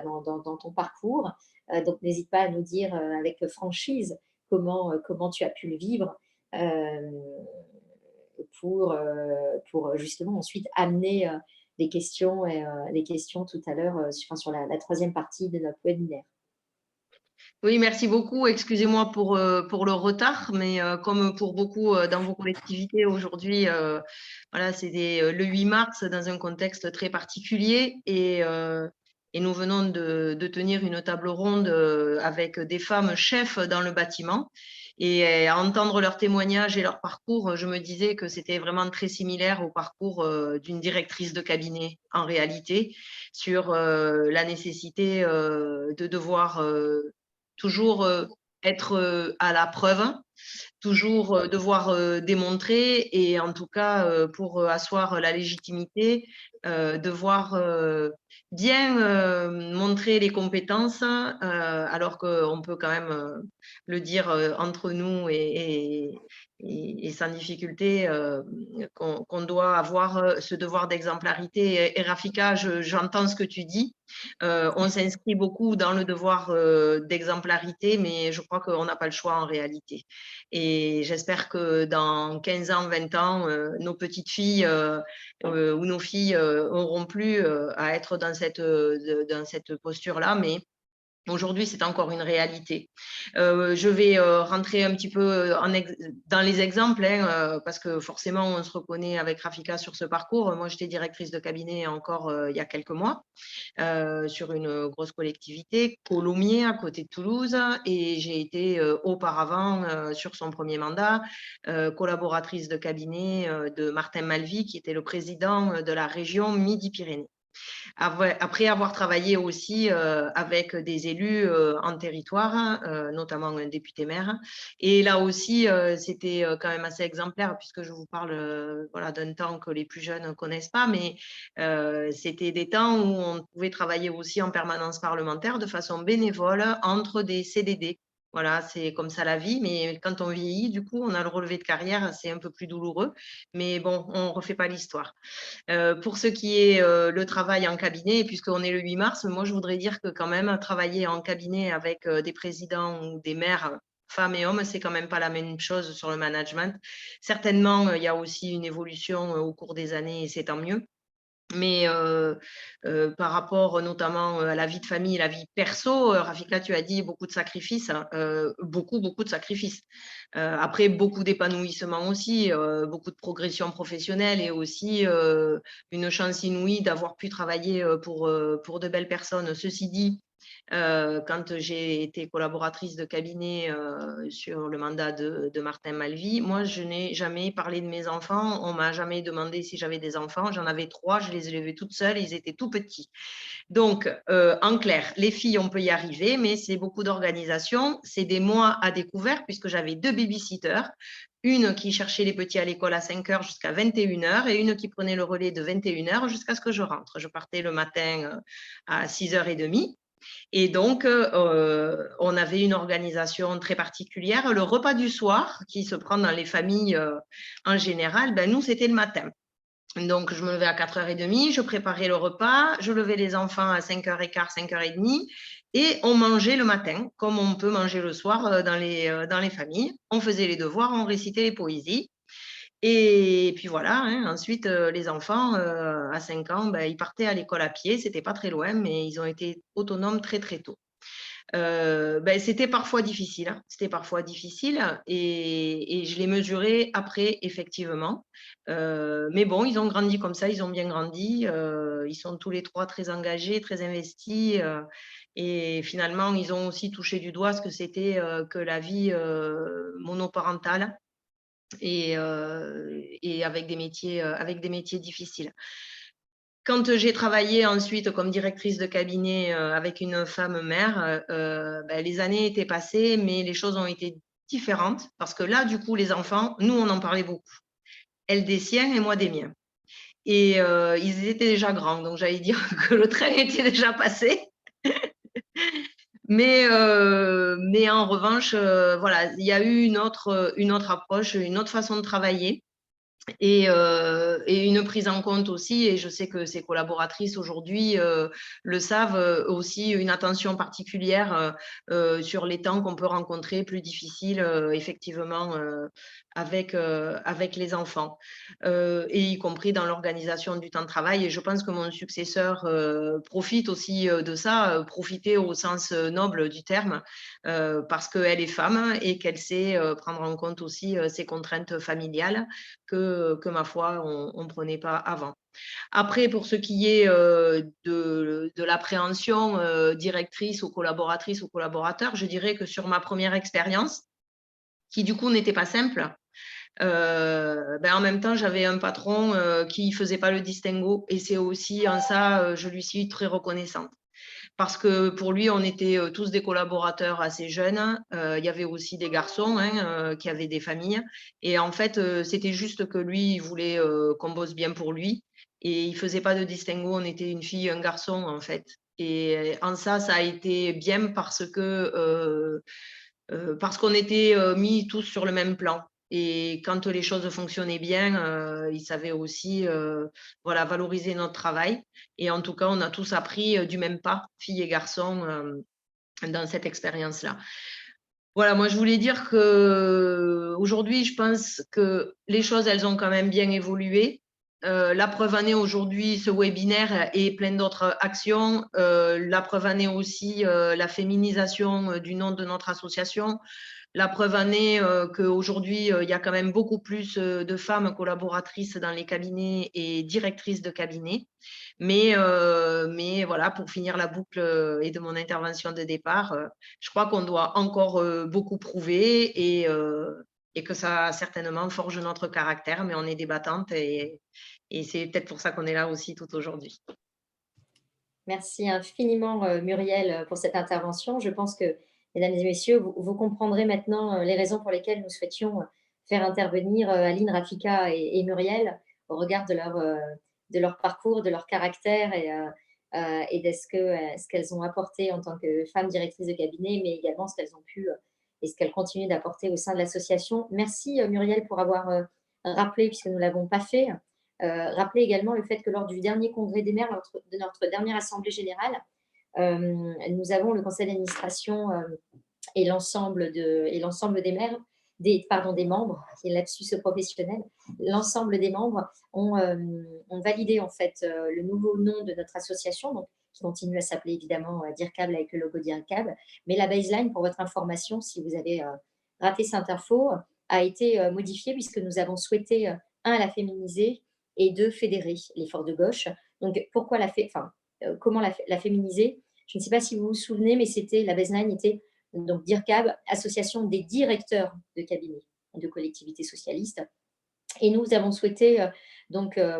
Speaker 1: dans ton parcours. Donc, n'hésite pas à nous dire avec franchise comment tu as pu le vivre pour justement ensuite amener des questions tout à l'heure sur la troisième partie de notre webinaire.
Speaker 8: Oui, merci beaucoup. Excusez-moi pour le retard, mais comme pour beaucoup dans vos collectivités aujourd'hui, voilà, c'était le 8 mars dans un contexte très particulier et nous venons de tenir une table ronde avec des femmes chefs dans le bâtiment. Et à entendre leurs témoignages et leur parcours, je me disais que c'était vraiment très similaire au parcours d'une directrice de cabinet en réalité, sur la nécessité de devoir toujours être à la preuve, toujours devoir démontrer, et en tout cas pour asseoir la légitimité, devoir bien montrer les compétences, alors qu'on peut quand même le dire entre nous et sans difficulté, qu'on doit avoir ce devoir d'exemplarité. Et Rafika, j'entends ce que tu dis. On s'inscrit beaucoup dans le devoir d'exemplarité, mais je crois qu'on n'a pas le choix en réalité. Et j'espère que dans 15 ans, 20 ans, nos petites filles ou nos filles n'auront plus à être dans cette posture-là, mais aujourd'hui, c'est encore une réalité. Je vais rentrer un petit peu dans les exemples, parce que forcément, on se reconnaît avec Rafika sur ce parcours. Moi, j'étais directrice de cabinet encore il y a quelques mois sur une grosse collectivité, Colomiers, à côté de Toulouse, et j'ai été auparavant, sur son premier mandat, collaboratrice de cabinet de Martin Malvy, qui était le président de la région Midi-Pyrénées. Après avoir travaillé aussi avec des élus en territoire, notamment un député maire. Et là aussi, c'était quand même assez exemplaire, puisque je vous parle d'un temps que les plus jeunes ne connaissent pas, mais c'était des temps où on pouvait travailler aussi en permanence parlementaire de façon bénévole entre des CDD. Voilà, c'est comme ça la vie, mais quand on vieillit, du coup, on a le relevé de carrière, c'est un peu plus douloureux, mais bon, on ne refait pas l'histoire. Pour ce qui est le travail en cabinet, puisqu'on est le 8 mars, moi, je voudrais dire que quand même, travailler en cabinet avec des présidents ou des maires, femmes et hommes, c'est quand même pas la même chose sur le management. Certainement, il y a aussi une évolution au cours des années, et c'est tant mieux. Mais par rapport notamment à la vie de famille, la vie perso, Rafika, tu as dit beaucoup de sacrifices, beaucoup de sacrifices. Après, beaucoup d'épanouissement aussi, beaucoup de progression professionnelle, et aussi une chance inouïe d'avoir pu travailler pour de belles personnes. Ceci dit, quand j'ai été collaboratrice de cabinet sur le mandat de Martin Malvy, moi, je n'ai jamais parlé de mes enfants. On ne m'a jamais demandé si j'avais des enfants. J'en avais 3, je les ai élevés toutes seules, ils étaient tout petits. Donc, en clair, les filles, on peut y arriver, mais c'est beaucoup d'organisation. C'est des mois à découvert, puisque j'avais 2 babysitters. Une qui cherchait les petits à l'école à 5h jusqu'à 21h, et une qui prenait le relais de 21h jusqu'à ce que je rentre. Je partais le matin à 6h30. Et donc, on avait une organisation très particulière. Le repas du soir, qui se prend dans les familles en général, nous, c'était le matin. Donc, je me levais à 4h30, je préparais le repas, je levais les enfants à 5h15, 5h30. et on mangeait le matin, comme on peut manger le soir dans les familles. On faisait les devoirs, on récitait les poésies. Et puis voilà, hein, ensuite, les enfants, à 5 ans, ben, ils partaient à l'école à pied. C'était pas très loin, mais ils ont été autonomes très, très tôt. Ben, c'était parfois difficile, hein. C'était parfois difficile et je l'ai mesuré après, effectivement. Mais bon, ils ont grandi comme ça, ils ont bien grandi. Ils sont tous les 3 très engagés, très investis. Et finalement, ils ont aussi touché du doigt ce que c'était que la vie monoparentale et avec des métiers difficiles. Quand j'ai travaillé ensuite comme directrice de cabinet avec une femme mère, ben, les années étaient passées, mais les choses ont été différentes parce que là, du coup, les enfants, nous, on en parlait beaucoup. Elle des siens et moi des miens. Et ils étaient déjà grands, donc j'allais dire que le train était déjà passé. Mais en revanche, voilà, il y a eu une autre approche, une autre façon de travailler. Et une prise en compte aussi, et je sais que ces collaboratrices aujourd'hui le savent, aussi une attention particulière sur les temps qu'on peut rencontrer plus difficiles effectivement avec les enfants, et y compris dans l'organisation du temps de travail. Et je pense que mon successeur profite aussi de ça, profiter au sens noble du terme, parce qu'elle est femme et qu'elle sait prendre en compte aussi ses contraintes familiales que ma foi, on ne prenait pas avant. Après, pour ce qui est de l'appréhension directrice ou collaboratrice ou collaborateur, je dirais que sur ma première expérience, qui du coup n'était pas simple, ben en même temps, j'avais un patron qui ne faisait pas le distinguo, et c'est aussi en ça, je lui suis très reconnaissante. Parce que pour lui, on était tous des collaborateurs assez jeunes. Il y avait aussi des garçons qui avaient des familles. Et en fait, c'était juste que lui, il voulait qu'on bosse bien pour lui. Et il ne faisait pas de distinguo. On était une fille, un garçon, en fait. Et en ça, ça a été bien parce qu'on était mis tous sur le même plan. Et quand les choses fonctionnaient bien, ils savaient aussi voilà, valoriser notre travail. Et en tout cas, on a tous appris du même pas, filles et garçons, dans cette expérience-là. Voilà, moi, je voulais dire qu'aujourd'hui, je pense que les choses, elles ont quand même bien évolué. La preuve en est aujourd'hui ce webinaire et plein d'autres actions. La preuve en est aussi la féminisation du nom de notre association. La preuve en est qu'aujourd'hui, il y a quand même beaucoup plus de femmes collaboratrices dans les cabinets et directrices de cabinets. Mais voilà, pour finir la boucle et de mon intervention de départ, je crois qu'on doit encore beaucoup prouver et que ça certainement forge notre caractère, mais on est débattantes et c'est peut-être pour ça qu'on est là aussi tout aujourd'hui.
Speaker 1: Merci infiniment, Muriel, pour cette intervention. Je pense que, mesdames et messieurs, vous comprendrez maintenant les raisons pour lesquelles nous souhaitions faire intervenir Aline, Rafika et Muriel au regard de leur parcours, de leur caractère et de ce qu'elles ont apporté en tant que femmes directrices de cabinet, mais également ce qu'elles ont pu et ce qu'elles continuent d'apporter au sein de l'association. Merci, Muriel, pour avoir rappelé, puisque nous ne l'avons pas fait, rappeler également le fait que lors du dernier congrès des maires, de notre dernière assemblée générale, nous avons le conseil d'administration et l'ensemble des maires, des membres, c'est lapsus professionnel, l'ensemble des membres ont validé en fait le nouveau nom de notre association, donc, qui continue à s'appeler évidemment DIRCAB avec le logo DIRCAB, mais la baseline, pour votre information, si vous avez raté cette info, a été modifiée puisque nous avons souhaité, la féminiser et 2, fédérer l'effort de gauche. Donc, pourquoi comment la féminiser? Je ne sais pas si vous vous souvenez, mais la baseline était donc DIRCAB, association des directeurs de cabinets de collectivités socialistes. Et nous avons souhaité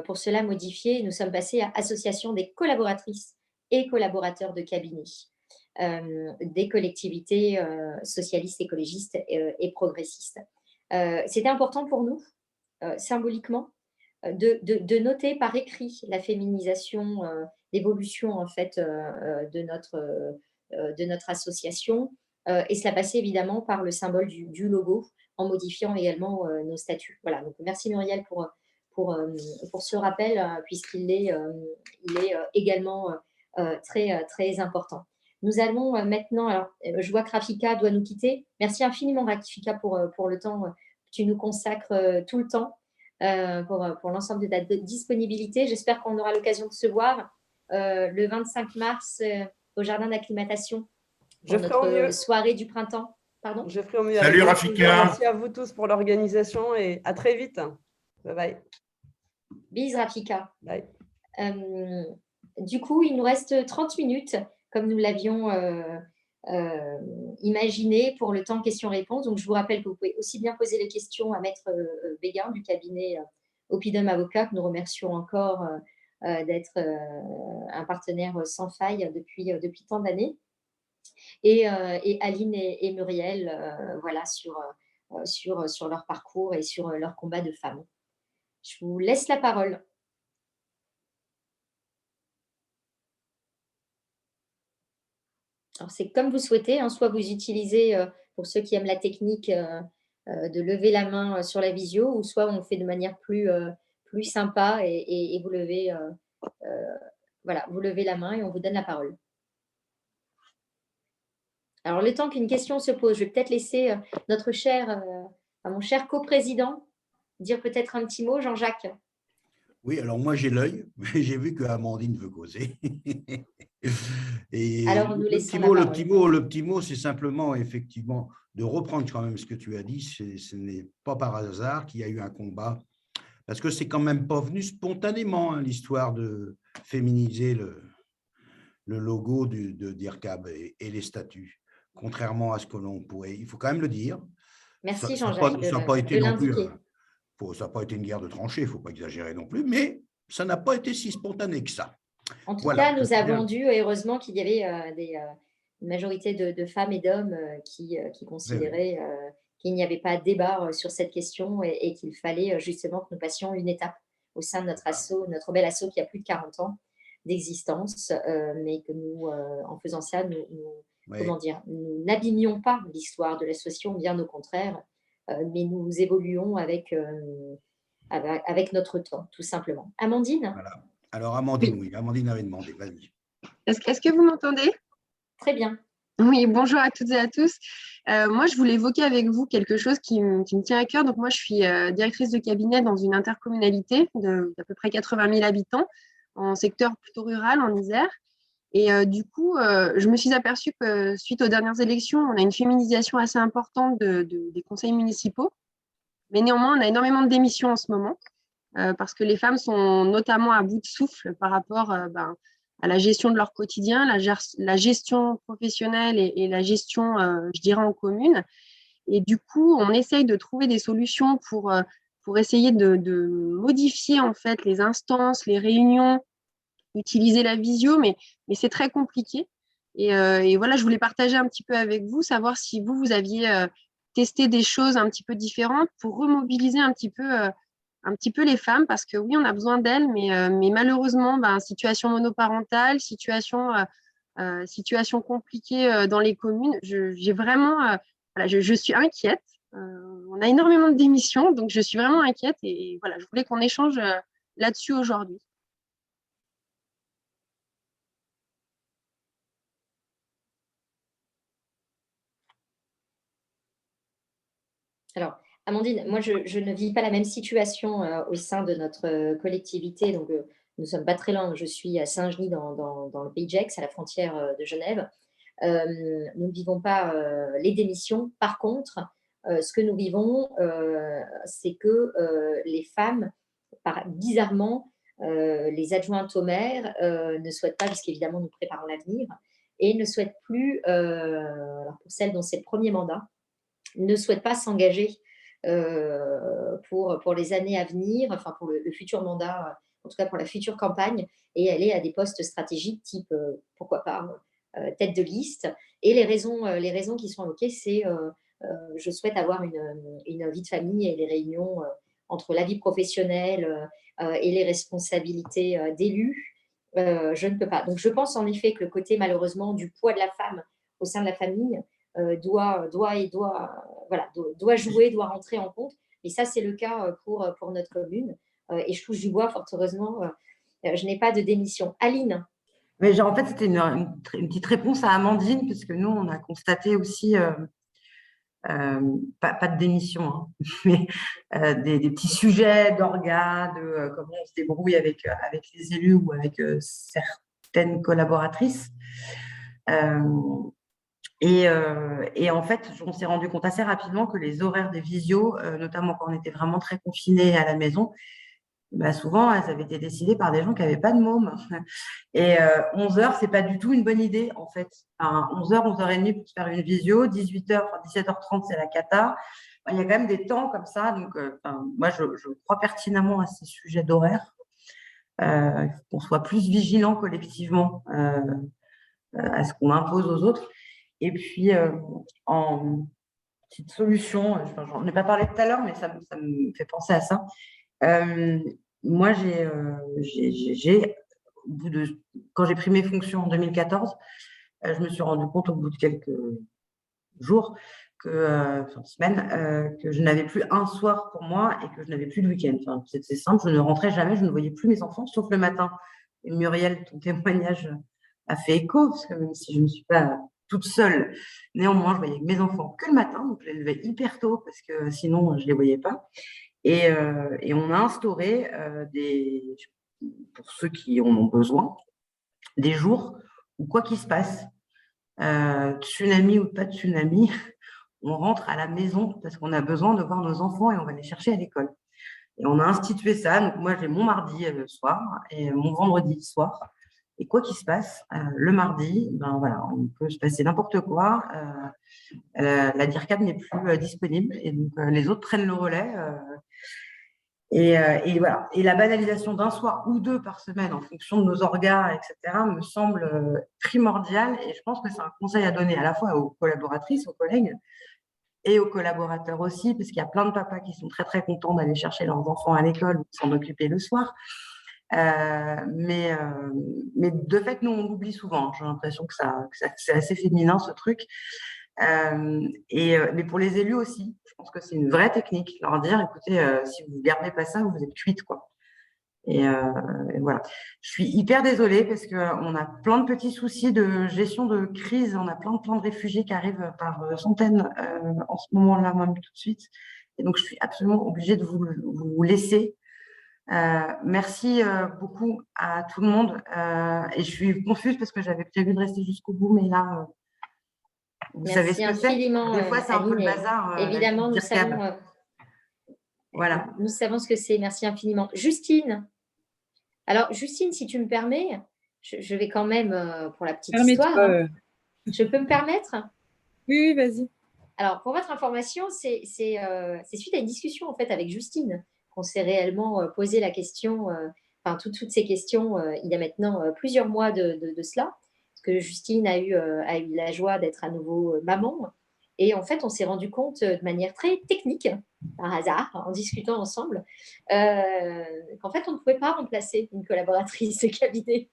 Speaker 1: pour cela modifier. Nous sommes passés à association des collaboratrices et collaborateurs de cabinets des collectivités socialistes, écologistes et progressistes. C'était important pour nous, symboliquement, de noter par écrit la féminisation, l'évolution en fait de notre association, et cela passait évidemment par le symbole du logo, en modifiant également nos statuts. Voilà, donc merci Muriel pour ce rappel, puisqu'il est également très, très important. Nous allons maintenant, alors je vois que Rafika doit nous quitter. Merci infiniment Rafika pour le temps que tu nous consacres tout le temps pour l'ensemble de ta disponibilité. J'espère qu'on aura l'occasion de se voir le 25 mars au jardin d'acclimatation pour notre soirée du printemps. Pardon ?
Speaker 7: Je ferai au mieux.
Speaker 9: Salut Rafika.
Speaker 7: Merci à vous tous pour l'organisation et à très vite. Bye bye.
Speaker 1: Bis Rafika.
Speaker 7: Bye.
Speaker 1: Du coup, il nous reste 30 minutes, comme nous l'avions imaginé pour le temps questions-réponses. Donc, je vous rappelle que vous pouvez aussi bien poser les questions à Maître Béguin du cabinet Oppidum Avocat, que nous remercions encore d'être un partenaire sans faille depuis tant d'années. Et Aline et Muriel, voilà, sur leur parcours et sur leur combat de femmes. Je vous laisse la parole. Alors, c'est comme vous souhaitez, hein, soit vous utilisez, pour ceux qui aiment la technique, de lever la main sur la visio, ou soit on le fait de manière plus sympa et vous levez, voilà, vous levez la main et on vous donne la parole. Alors, le temps qu'une question se pose, je vais peut-être laisser mon cher coprésident dire peut-être un petit mot, Jean-Jacques.
Speaker 5: Oui, alors moi j'ai l'œil, mais j'ai vu que Amandine veut causer. Et
Speaker 1: alors, nous laissons la
Speaker 5: parole. Le petit mot, c'est simplement effectivement de reprendre quand même ce que tu as dit. Ce n'est pas par hasard qu'il y a eu un combat, parce que c'est quand même pas venu spontanément, hein, l'histoire de féminiser le logo de DIRCAB et les statuts, contrairement à ce que l'on pourrait. Il faut quand même le dire.
Speaker 1: Merci Jean-Jacques.
Speaker 5: Ça n'a pas été non plus. Ça n'a pas été une guerre de tranchées, il ne faut pas exagérer non plus, mais ça n'a pas été si spontané que ça.
Speaker 1: En tout cas, nous avons dû, et heureusement qu'il y avait une majorité de femmes et d'hommes qui considéraient qu'il n'y avait pas de débat sur cette question et qu'il fallait justement que nous passions une étape au sein de notre asso, notre bel asso qui a plus de 40 ans d'existence, mais que nous, en faisant ça, nous n'abîmions pas l'histoire de l'association, bien au contraire. Mais nous évoluons avec notre temps, tout simplement. Amandine ?
Speaker 5: Voilà. Alors, Amandine, oui, Amandine avait demandé, vas-y.
Speaker 10: Est-ce que vous m'entendez ?
Speaker 1: Très bien.
Speaker 10: Oui, bonjour à toutes et à tous. Moi, je voulais évoquer avec vous quelque chose qui me tient à cœur. Donc, moi, je suis directrice de cabinet dans une intercommunalité d'à peu près 80 000 habitants, en secteur plutôt rural, en Isère. Et du coup, je me suis aperçue que suite aux dernières élections, on a une féminisation assez importante des conseils municipaux. Mais néanmoins, on a énormément de démissions en ce moment parce que les femmes sont notamment à bout de souffle par rapport à la gestion de leur quotidien, la gestion professionnelle et la gestion, je dirais, en commune. Et du coup, on essaye de trouver des solutions pour essayer de modifier en fait les instances, les réunions, utiliser la visio, mais c'est très compliqué. Et voilà, je voulais partager un petit peu avec vous, savoir si vous aviez testé des choses un petit peu différentes pour remobiliser un petit peu les femmes, parce que oui, on a besoin d'elles, mais malheureusement, situation monoparentale, situation compliquée dans les communes, j'ai vraiment, je suis inquiète. On a énormément de démissions, donc je suis vraiment inquiète et voilà, je voulais qu'on échange là-dessus aujourd'hui.
Speaker 1: Alors, Amandine, moi, je ne vis pas la même situation au sein de notre collectivité. Donc, nous ne sommes pas très loin. Je suis à Saint-Genis, dans le Pays de Gex, à la frontière de Genève. Nous ne vivons pas les démissions. Par contre, ce que nous vivons, c'est que les femmes, bizarrement, les adjointes au maire ne souhaitent pas, puisqu'évidemment, nous préparons l'avenir, et ne souhaitent plus, alors pour celles dont c'est le premier mandat, ne souhaitent pas s'engager pour les années à venir, enfin pour le futur mandat, en tout cas pour la future campagne, et aller à des postes stratégiques type, pourquoi pas, tête de liste. Et les raisons qui sont évoquées, c'est je souhaite avoir une vie de famille et les réunions entre la vie professionnelle et les responsabilités d'élus. Je ne peux pas. Donc je pense en effet que le côté malheureusement du poids de la femme au sein de la famille doit jouer, doit rentrer en compte. Et ça, c'est le cas pour notre commune. Et je touche du bois, fort heureusement, je n'ai pas de démission. Aline ?
Speaker 2: Mais en fait, c'était une petite réponse à Amandine, parce que nous, on a constaté aussi, pas de démission, hein, mais des petits sujets d'orga, de comment on se débrouille avec les élus ou avec certaines collaboratrices. Et en fait, on s'est rendu compte assez rapidement que les horaires des visios, notamment quand on était vraiment très confinés à la maison, bah souvent, elles avaient été décidées par des gens qui n'avaient pas de môme. Et 11 heures, c'est pas du tout une bonne idée, en fait. Enfin, 11 heures, 11h30 pour se faire une visio, 18 heures, enfin 17h30, c'est la cata. Il y a quand même des temps comme ça. Donc, moi, je crois pertinemment à ces sujets d'horaire. Il faut qu'on soit plus vigilant collectivement à ce qu'on impose aux autres. Et puis, en petite solution, j'en ai pas parlé tout à l'heure, mais ça me fait penser à ça. Moi, quand j'ai pris mes fonctions en 2014, je me suis rendu compte au bout de quelques jours, semaines, que je n'avais plus un soir pour moi et que je n'avais plus de week-end. Enfin, c'est simple, je ne rentrais jamais, je ne voyais plus mes enfants, sauf le matin. Et Muriel, ton témoignage a fait écho, parce que même si je ne suis pas toute seule, néanmoins, je voyais mes enfants que le matin, donc je les levais hyper tôt, parce que sinon, je ne les voyais pas. Et on a instauré pour ceux qui en ont besoin, des jours où quoi qu'il se passe, tsunami ou pas de tsunami, on rentre à la maison parce qu'on a besoin de voir nos enfants et on va les chercher à l'école. Et on a institué ça. Donc moi, j'ai mon mardi soir et mon vendredi soir. Et quoi qu'il se passe, le mardi, ben voilà, il peut se passer n'importe quoi. La DIRCAP n'est plus disponible et donc les autres prennent le relais. Et voilà. Et la banalisation d'un soir ou deux par semaine en fonction de nos orgas, etc., me semble primordiale. Et je pense que c'est un conseil à donner à la fois aux collaboratrices, aux collègues et aux collaborateurs aussi, parce qu'il y a plein de papas qui sont très, très contents d'aller chercher leurs enfants à l'école ou de s'en occuper le soir. Mais de fait, nous, on l'oublie souvent. J'ai l'impression que c'est assez féminin, ce truc. Mais pour les élus aussi, je pense que c'est une vraie technique, leur dire, écoutez, si vous ne gardez pas ça, vous êtes cuite, quoi. Et voilà. Je suis hyper désolée parce qu'on a plein de petits soucis de gestion de crise. On a plein de réfugiés qui arrivent par centaines en ce moment-là, même tout de suite. Et donc, je suis absolument obligée de vous laisser. Merci beaucoup à tout le monde. Et je suis confuse parce que j'avais prévu de rester jusqu'au bout, mais là, vous savez ce que c'est. Des fois, c'est un peu le bazar.
Speaker 1: Évidemment, nous savons.
Speaker 2: Voilà.
Speaker 1: Nous savons ce que c'est. Merci infiniment. Justine. Alors, Justine, si tu me permets, je vais quand même, pour la petite histoire, hein. Je peux me permettre?
Speaker 9: Oui, vas-y.
Speaker 1: Alors, pour votre information, c'est suite à une discussion en fait avec Justine qu'on s'est réellement posé la question, enfin toutes ces questions, il y a maintenant plusieurs mois de cela, parce que Justine a eu la joie d'être à nouveau maman. Et en fait, on s'est rendu compte de manière très technique, par hasard, en discutant ensemble, qu'en fait, on ne pouvait pas remplacer une collaboratrice de cabinet.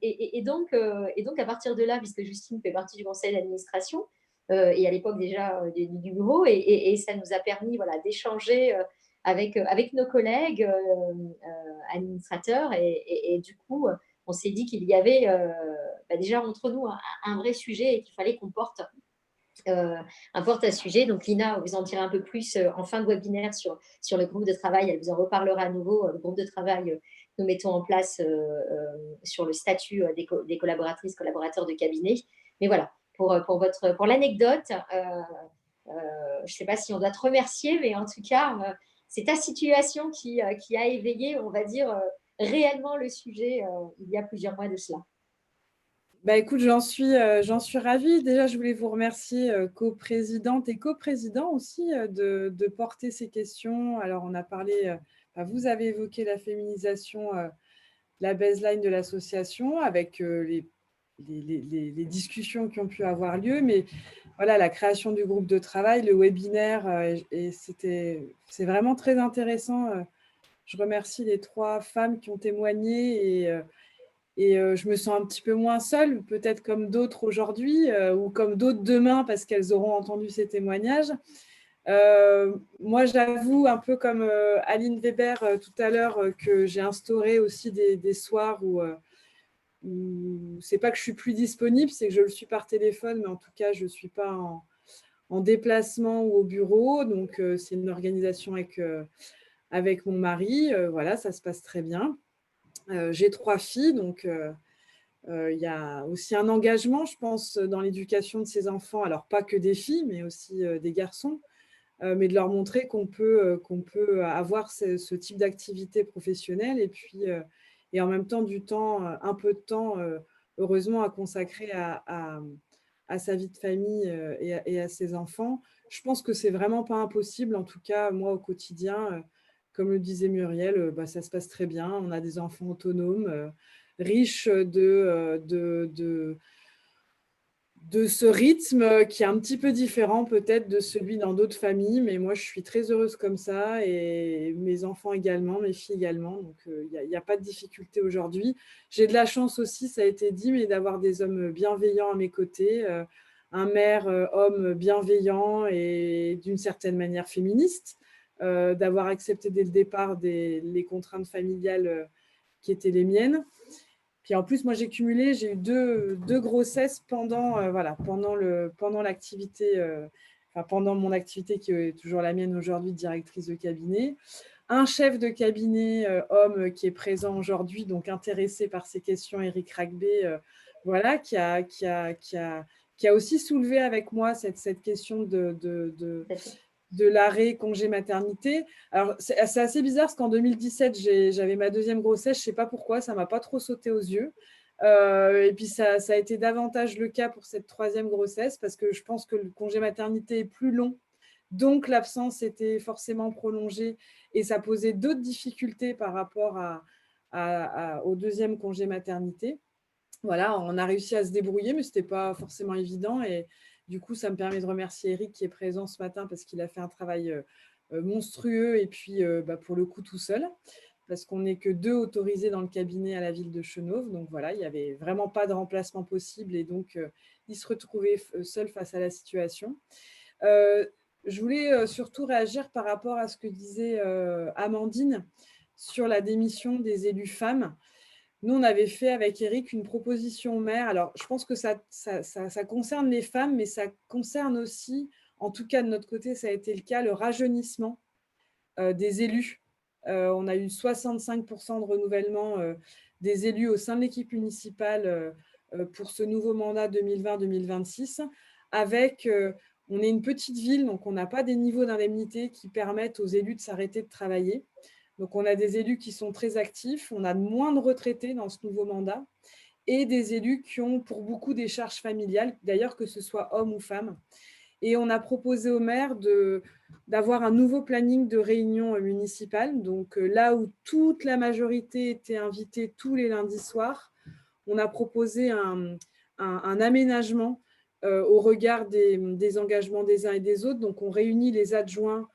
Speaker 1: Et donc, à partir de là, puisque Justine fait partie du conseil d'administration, et à l'époque déjà du bureau, et ça nous a permis d'échanger avec nos collègues administrateurs. Et du coup, on s'est dit qu'il y avait déjà entre nous un vrai sujet et qu'il fallait qu'on porte un sujet. Donc Lina vous en dira un peu plus en fin de webinaire sur le groupe de travail. Elle vous en reparlera à nouveau. Le groupe de travail nous mettons en place sur le statut des collaboratrices, collaborateurs de cabinet. Mais voilà, pour l'anecdote, je ne sais pas si on doit te remercier, mais en tout cas, c'est ta situation qui a éveillé, on va dire, réellement le sujet il y a plusieurs mois de cela.
Speaker 9: Bah, écoute, j'en suis ravie. Déjà, je voulais vous remercier, coprésidente et coprésident aussi, de porter ces questions. Alors, on a parlé, vous avez évoqué la féminisation, la baseline de l'association avec les discussions qui ont pu avoir lieu, mais voilà, la création du groupe de travail, le webinaire, et c'est vraiment très intéressant. Je remercie les 3 femmes qui ont témoigné et je me sens un petit peu moins seule, peut-être comme d'autres aujourd'hui ou comme d'autres demain parce qu'elles auront entendu ces témoignages. Moi, j'avoue, un peu comme Aline Weber tout à l'heure, que j'ai instauré aussi des soirs où c'est pas que je suis plus disponible, c'est que je le suis par téléphone, mais en tout cas, je ne suis pas en déplacement ou au bureau. Donc, c'est une organisation avec mon mari. Voilà, ça se passe très bien. J'ai 3 filles, donc il y a aussi un engagement, je pense, dans l'éducation de ces enfants. Alors, pas que des filles, mais aussi des garçons, mais de leur montrer qu'on peut avoir ce type d'activité professionnelle et en même temps un peu de temps, heureusement, à consacrer à sa vie de famille et à ses enfants. Je pense que c'est vraiment pas impossible. En tout cas, moi, au quotidien, comme le disait Muriel, ça se passe très bien. On a des enfants autonomes, riches de ce rythme qui est un petit peu différent peut-être de celui dans d'autres familles, mais moi je suis très heureuse comme ça et mes enfants également, mes filles également, donc il n'y a pas de difficulté aujourd'hui. J'ai de la chance aussi, ça a été dit, mais d'avoir des hommes bienveillants à mes côtés, un maire homme bienveillant et d'une certaine manière féministe, d'avoir accepté dès le départ les contraintes familiales qui étaient les miennes. Puis en plus, moi, j'ai eu deux grossesses pendant l'activité, pendant mon activité qui est toujours la mienne aujourd'hui, directrice de cabinet. Un chef de cabinet homme qui est présent aujourd'hui, donc intéressé par ces questions, Eric Ragbé, voilà, qui a aussi soulevé avec moi cette question de l'arrêt congé maternité. Alors, c'est assez bizarre parce qu'en 2017, j'avais ma 2e grossesse. Je ne sais pas pourquoi, ça ne m'a pas trop sauté aux yeux. Et puis, ça a été davantage le cas pour cette 3e grossesse parce que je pense que le congé maternité est plus long. Donc, l'absence était forcément prolongée et ça posait d'autres difficultés par rapport au 2e congé maternité. Voilà, on a réussi à se débrouiller, mais ce n'était pas forcément évident. Et du coup, ça me permet de remercier Eric qui est présent ce matin parce qu'il a fait un travail monstrueux et puis pour le coup tout seul, parce qu'on n'est que 2 autorisés dans le cabinet à la ville de Chenôve. Donc voilà, il n'y avait vraiment pas de remplacement possible et donc il se retrouvait seul face à la situation. Je voulais surtout réagir par rapport à ce que disait Amandine sur la démission des élus femmes. Nous, on avait fait avec Eric une proposition au maire. Alors, je pense que ça concerne les femmes, mais ça concerne aussi, en tout cas de notre côté, ça a été le cas, le rajeunissement des élus. On a eu 65% de renouvellement des élus au sein de l'équipe municipale pour ce nouveau mandat 2020-2026. On est une petite ville, donc on n'a pas des niveaux d'indemnité qui permettent aux élus de s'arrêter de travailler. Donc, on a des élus qui sont très actifs, on a moins de retraités dans ce nouveau mandat et des élus qui ont pour beaucoup des charges familiales, d'ailleurs que ce soit hommes ou femmes. Et on a proposé au maire d'avoir un nouveau planning de réunion municipale. Donc, là où toute la majorité était invitée tous les lundis soirs, on a proposé un aménagement au regard des engagements des uns et des autres. Donc, on réunit les adjoints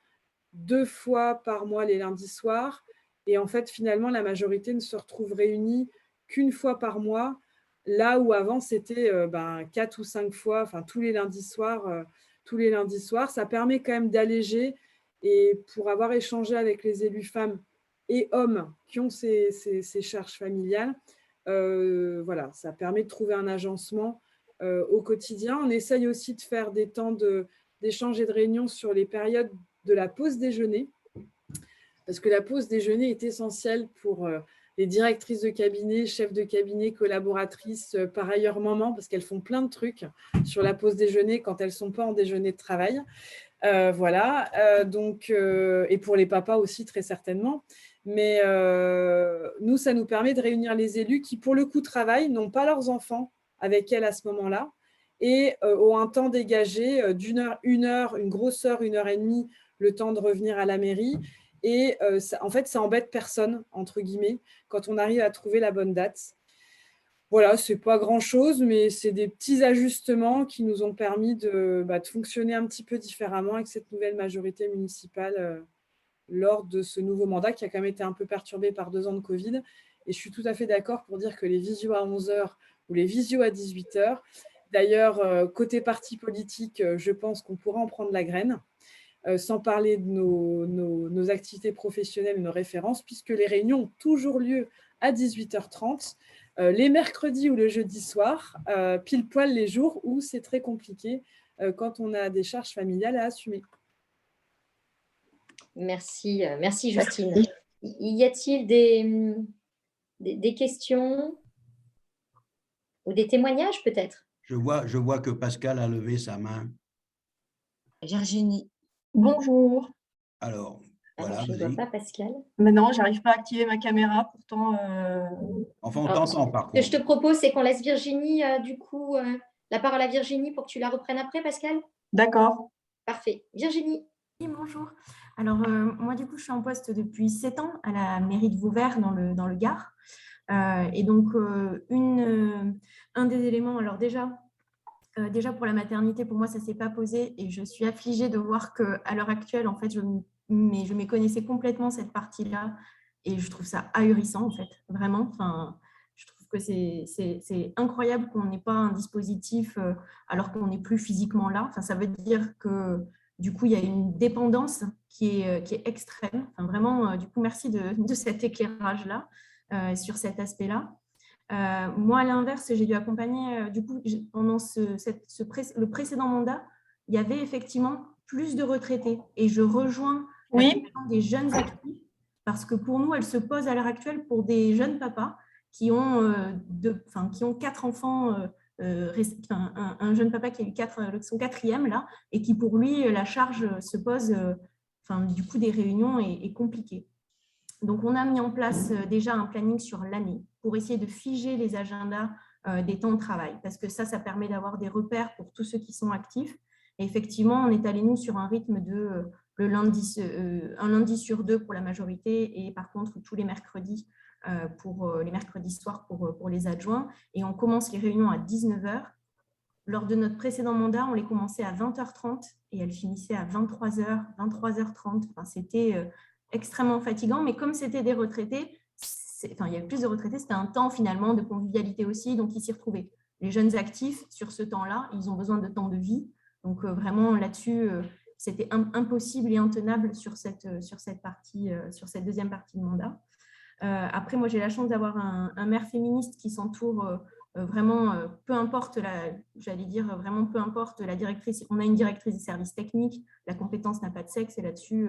Speaker 9: 2 fois par mois les lundis soirs. Et en fait, finalement, la majorité ne se retrouve réunie qu'1 fois par mois, là où avant, c'était 4 ou 5 fois, enfin tous les lundis soirs. Ça permet quand même d'alléger. Et pour avoir échangé avec les élus femmes et hommes qui ont ces charges familiales, voilà, ça permet de trouver un agencement au quotidien. On essaye aussi de faire des temps d'échange et de réunion sur les périodes de la pause déjeuner, parce que la pause déjeuner est essentielle pour les directrices de cabinet, chefs de cabinet, collaboratrices, par ailleurs mamans, parce qu'elles font plein de trucs sur la pause déjeuner quand elles ne sont pas en déjeuner de travail. Voilà, et pour les papas aussi, très certainement. Mais nous, ça nous permet de réunir les élus qui, pour le coup, travaillent, n'ont pas leurs enfants avec elles à ce moment-là, et ont un temps dégagé une heure, une grosse heure, 1h30, le temps de revenir à la mairie. Et en fait, ça embête personne, entre guillemets, quand on arrive à trouver la bonne date. Voilà, ce n'est pas grand-chose, mais c'est des petits ajustements qui nous ont permis de fonctionner un petit peu différemment avec cette nouvelle majorité municipale lors de ce nouveau mandat qui a quand même été un peu perturbé par 2 ans de Covid. Et je suis tout à fait d'accord pour dire que les visios à 11h ou les visios à 18h, d'ailleurs, côté parti politique, je pense qu'on pourra en prendre la graine. Sans parler de nos activités professionnelles, nos références, puisque les réunions ont toujours lieu à 18h30. les mercredis ou le jeudi soir, pile poil les jours où c'est très compliqué quand on a des charges familiales à assumer.
Speaker 1: Merci, merci Justine.
Speaker 10: Merci.
Speaker 1: Y a-t-il des questions ou des témoignages peut-être?
Speaker 5: Je vois que Pascal a levé sa main.
Speaker 3: Virginie.
Speaker 11: Bonjour.
Speaker 5: Alors,
Speaker 1: Alors,
Speaker 5: voilà,
Speaker 1: je ne vois
Speaker 5: vas-y.
Speaker 1: pas Pascal.
Speaker 11: Maintenant, j'arrive pas à activer ma caméra, pourtant.
Speaker 5: Enfin, on
Speaker 1: Alors,
Speaker 5: t'entend par
Speaker 1: ce que je
Speaker 5: contre.
Speaker 1: te propose, c'est qu'on laisse Virginie, du coup, la parole à Virginie pour que tu la reprennes après, Pascal.
Speaker 11: D'accord.
Speaker 1: Parfait. Virginie.
Speaker 12: Oui, bonjour. Alors, moi, du coup, je suis en poste depuis 7 ans à la mairie de Vauvert, dans le Gard. Et donc, un des éléments, alors déjà pour la maternité, pour moi, ça ne s'est pas posé et je suis affligée de voir qu'à l'heure actuelle, en fait, je méconnaissais complètement cette partie-là et je trouve ça ahurissant, en fait, vraiment. Enfin, je trouve que c'est incroyable qu'on n'ait pas un dispositif alors qu'on n'est plus physiquement là. Enfin, ça veut dire que du coup, il y a une dépendance qui est extrême. Enfin, vraiment, du coup, merci de cet éclairage-là sur cet aspect-là. Moi, à l'inverse, j'ai dû accompagner, du coup, pendant le précédent mandat, il y avait effectivement plus de retraités. Et je rejoins la question des jeunes actifs, parce que pour nous, elle se pose à l'heure actuelle pour des jeunes papas qui ont 4 enfants, un jeune papa qui a eu son 4e là, et qui pour lui, la charge se pose, du coup, des réunions est compliquée. Donc, on a mis en place déjà un planning sur l'année pour essayer de figer les agendas des temps de travail, parce que ça permet d'avoir des repères pour tous ceux qui sont actifs. Et effectivement, on est allé, nous, sur un rythme de un lundi sur 2 pour la majorité et par contre, tous les mercredis les mercredis soirs pour les adjoints. Et on commence les réunions à 19h. Lors de notre précédent mandat, on les commençait à 20h30 et elles finissaient à 23h, 23h30. Enfin, c'était extrêmement fatigant, mais comme c'était des retraités, il y avait plus de retraités, c'était un temps finalement de convivialité aussi, donc ils s'y retrouvaient. Les jeunes actifs, sur ce temps-là, ils ont besoin de temps de vie, donc vraiment là-dessus, c'était impossible et intenable sur cette deuxième partie de mandat. Après, moi, j'ai la chance d'avoir un maire féministe qui s'entoure vraiment, peu importe vraiment peu importe la directrice, on a une directrice des services techniques, la compétence n'a pas de sexe et là-dessus,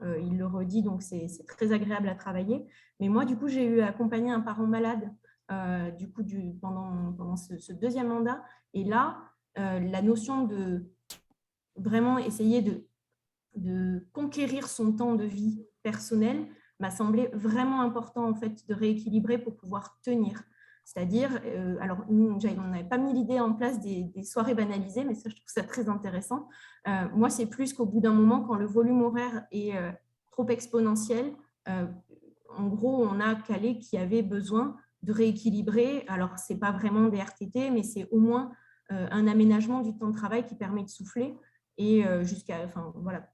Speaker 12: il le redit, donc c'est très agréable à travailler. Mais moi, du coup, j'ai eu à accompagner un parent malade pendant ce deuxième mandat. Et là, la notion de vraiment essayer de conquérir son temps de vie personnel m'a semblé vraiment important en fait, de rééquilibrer pour pouvoir tenir. C'est-à-dire, alors nous, on n'avait pas mis l'idée en place des soirées banalisées, mais ça, je trouve ça très intéressant. Moi, c'est plus qu'au bout d'un moment, quand le volume horaire est trop exponentiel, en gros, on a calé qu'il y avait besoin de rééquilibrer. Alors, ce n'est pas vraiment des RTT, mais c'est au moins un aménagement du temps de travail qui permet de souffler. Et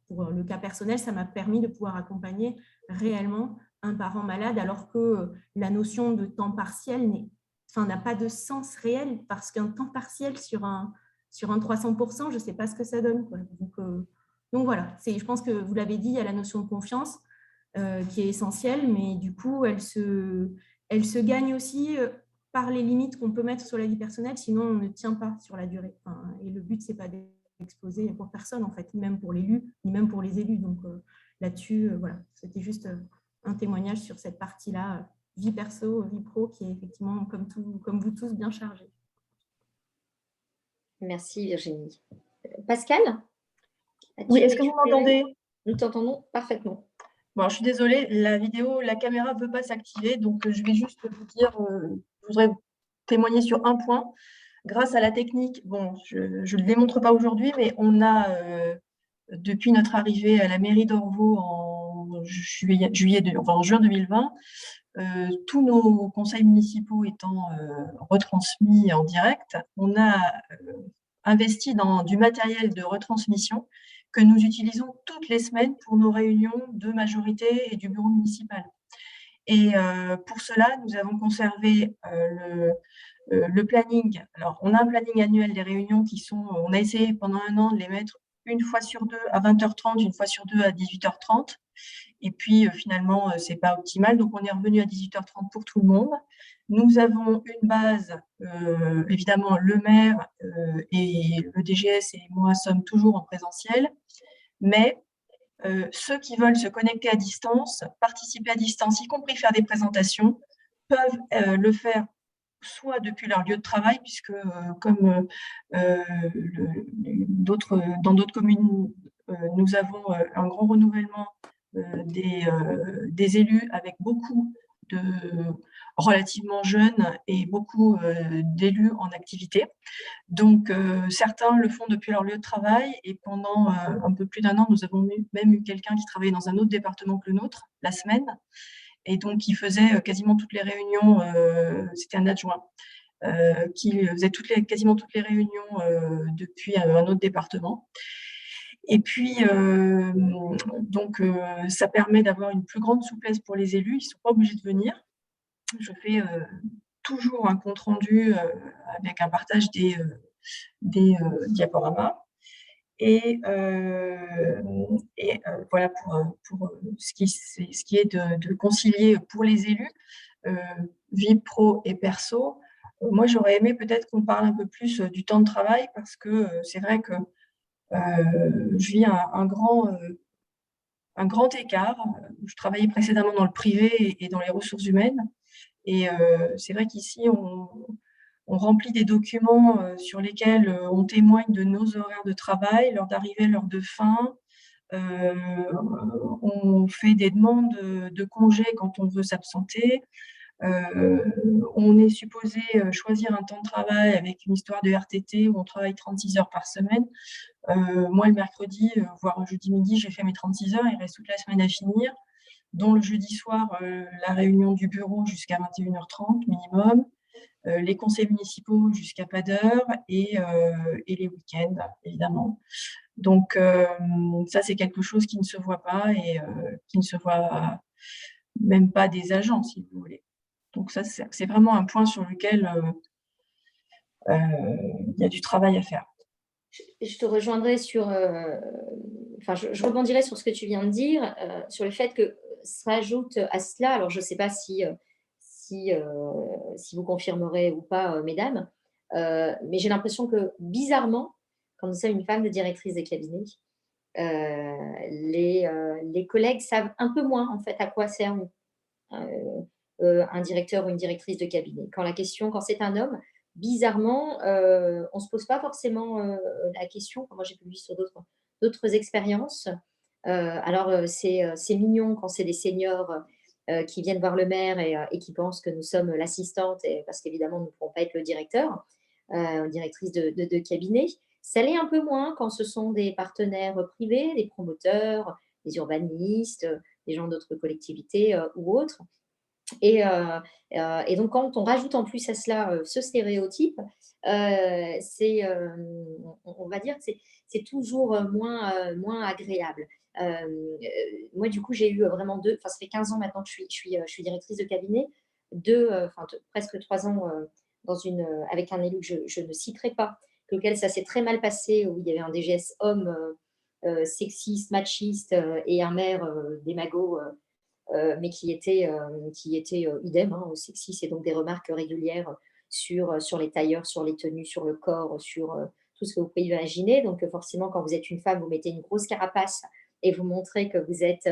Speaker 12: pour le cas personnel, ça m'a permis de pouvoir accompagner réellement un parent malade, alors que la notion de temps partiel n'a pas de sens réel, parce qu'un temps partiel sur un 300%, je ne sais pas ce que ça donne, quoi. Donc voilà, je pense que vous l'avez dit, il y a la notion de confiance qui est essentielle, mais du coup, elle se gagne aussi par les limites qu'on peut mettre sur la vie personnelle, sinon on ne tient pas sur la durée. Et le but, ce n'est pas d'exposer pour personne, en fait, ni même pour l'élu, ni même pour les élus. Donc là-dessus, voilà, c'était juste un témoignage sur cette partie-là, vie perso, vie pro, qui est effectivement, comme vous tous, bien chargée.
Speaker 1: Merci Virginie. Pascal?
Speaker 11: Oui, est-ce que vous m'entendez?
Speaker 1: Nous t'entendons parfaitement.
Speaker 11: Bon, je suis désolée, la caméra ne veut pas s'activer, donc je vais juste vous dire, je voudrais témoigner sur un point. Grâce à la technique, bon, je ne le démontre pas aujourd'hui, mais on a, depuis notre arrivée à la mairie d'Orvaux en juin 2020, tous nos conseils municipaux étant retransmis en direct, on a investi dans du matériel de retransmission que nous utilisons toutes les semaines pour nos réunions de majorité et du bureau municipal. Et pour cela, nous avons conservé le planning. Alors, on a un planning annuel des réunions on a essayé pendant un an de les mettre une fois sur 2 à 20h30, une fois sur 2 à 18h30. Et puis, finalement, ce n'est pas optimal. Donc, on est revenu à 18h30 pour tout le monde. Nous avons une base, évidemment, le maire et le DGS et moi sommes toujours en présentiel. Mais ceux qui veulent se connecter à distance, participer à distance, y compris faire des présentations, peuvent le faire soit depuis leur lieu de travail, puisque comme dans d'autres communes, nous avons un grand renouvellement des élus avec beaucoup de relativement jeunes et beaucoup d'élus en activité. Donc, certains le font depuis leur lieu de travail et pendant un peu plus d'1 an, nous avons même eu quelqu'un qui travaillait dans un autre département que le nôtre, la semaine, et donc il faisait quasiment toutes les réunions, c'était un adjoint, qui faisait quasiment toutes les réunions depuis un autre département. Et puis, donc, ça permet d'avoir une plus grande souplesse pour les élus, ils ne sont pas obligés de venir. Je fais toujours un compte-rendu avec un partage des diaporamas. Et voilà pour ce qui est de concilier pour les élus, vie pro et perso. Moi, j'aurais aimé peut-être qu'on parle un peu plus du temps de travail parce que c'est vrai que je vis un grand écart. Je travaillais précédemment dans le privé et dans les ressources humaines. Et c'est vrai qu'ici, on remplit des documents sur lesquels on témoigne de nos horaires de travail, l'heure d'arrivée, l'heure de fin. On fait des demandes de congés quand on veut s'absenter. On est supposé choisir un temps de travail avec une histoire de RTT où on travaille 36 heures par semaine. Moi, le mercredi, voire le jeudi midi, j'ai fait mes 36 heures, il reste toute la semaine à finir, dont le jeudi soir, la réunion du bureau jusqu'à 21h30 minimum, les conseils municipaux jusqu'à pas d'heure et les week-ends, évidemment. Donc, ça, c'est quelque chose qui ne se voit pas et qui ne se voit même pas des agents, si vous voulez. Donc, ça, c'est vraiment un point sur lequel il y a du travail à faire.
Speaker 1: Je te rejoindrai sur, je rebondirai sur ce que tu viens de dire, sur le fait que s'ajoute à cela, alors je ne sais pas si vous confirmerez ou pas, mesdames, mais j'ai l'impression que bizarrement, quand nous sommes une femme de directrice de cabinet, les collègues savent un peu moins en fait à quoi sert un directeur ou une directrice de cabinet. Quand c'est un homme, bizarrement, on ne se pose pas forcément la question. Moi, j'ai pu vivre sur d'autres expériences. Alors, c'est mignon quand c'est des seniors qui viennent voir le maire et qui pensent que nous sommes l'assistante, parce qu'évidemment, nous ne pouvons pas être le directeur, directrice de cabinet. Ça l'est un peu moins quand ce sont des partenaires privés, des promoteurs, des urbanistes, des gens d'autres collectivités ou autres. Et donc, quand on rajoute en plus à cela ce stéréotype, on va dire que c'est toujours moins agréable. Moi, du coup, j'ai eu vraiment ça fait 15 ans maintenant que je suis directrice de cabinet, presque 3 ans avec un élu que je ne citerai pas, lequel ça s'est très mal passé, où il y avait un DGS homme sexiste, machiste et un maire démago, mais qui était idem, sexiste, et donc des remarques régulières sur les tailleurs, sur les tenues, sur le corps, sur tout ce que vous pouvez imaginer. Donc forcément, quand vous êtes une femme, vous mettez une grosse carapace et vous montrez que vous êtes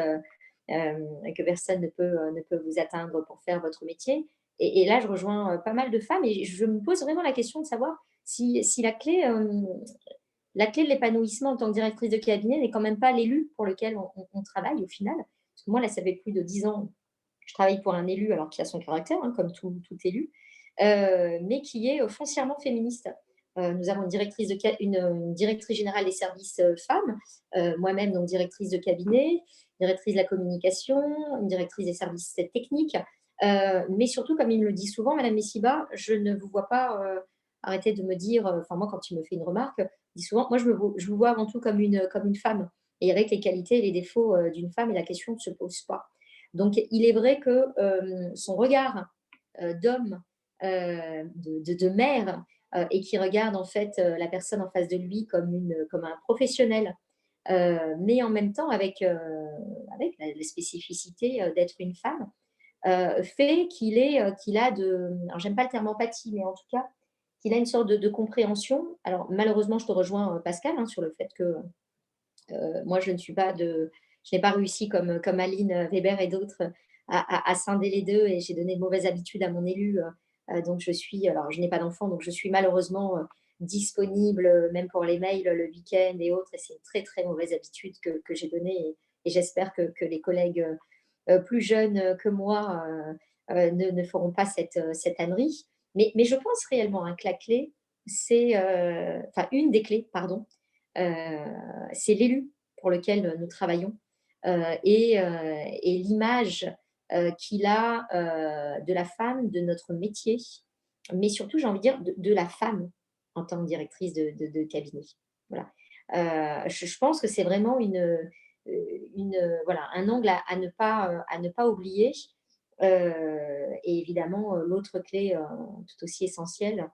Speaker 1: que personne ne peut vous atteindre pour faire votre métier. Et là, je rejoins pas mal de femmes et je me pose vraiment la question de savoir si la clé de l'épanouissement en tant que directrice de cabinet n'est quand même pas l'élu pour lequel on travaille au final. Parce que moi, là, ça fait plus de 10 ans que je travaille pour un élu, alors qu'il a son caractère, comme tout élu, mais qui est foncièrement féministe. Nous avons une directrice générale des services femmes, moi-même, donc directrice de cabinet, directrice de la communication, une directrice des services techniques. Mais surtout, comme il me le dit souvent, Madame Messiba, je ne vous vois pas arrêter de me dire, moi, quand il me fait une remarque, il dit souvent, moi, je vous vois avant tout comme une femme. Et avec les qualités et les défauts d'une femme, et la question ne se pose pas. Donc, il est vrai que son regard d'homme, de mère, et qui regarde en fait la personne en face de lui comme un professionnel, mais en même temps avec avec la spécificité d'être une femme, fait qu'il a alors j'aime pas le terme empathie, mais en tout cas, qu'il a une sorte de compréhension. Alors malheureusement, je te rejoins, Pascal, hein, sur le fait que moi, je n'ai pas réussi comme Aline Weber et d'autres à scinder les deux, et j'ai donné de mauvaises habitudes à mon élu. Donc, alors, je n'ai pas d'enfant, donc je suis malheureusement disponible, même pour les mails le week-end et autres. Et c'est une très, très mauvaise habitude que j'ai donnée. Et j'espère que les collègues plus jeunes que moi ne feront pas cette ânerie. Mais je pense réellement que la clé, enfin, une des clés, pardon, c'est l'élu pour lequel nous travaillons et l'image qu'il a de la femme, de notre métier, mais surtout, j'ai envie de dire, de la femme en tant que directrice de cabinet. Voilà. Je pense que c'est vraiment voilà, un angle à ne pas oublier. Et évidemment, l'autre clé tout aussi essentielle,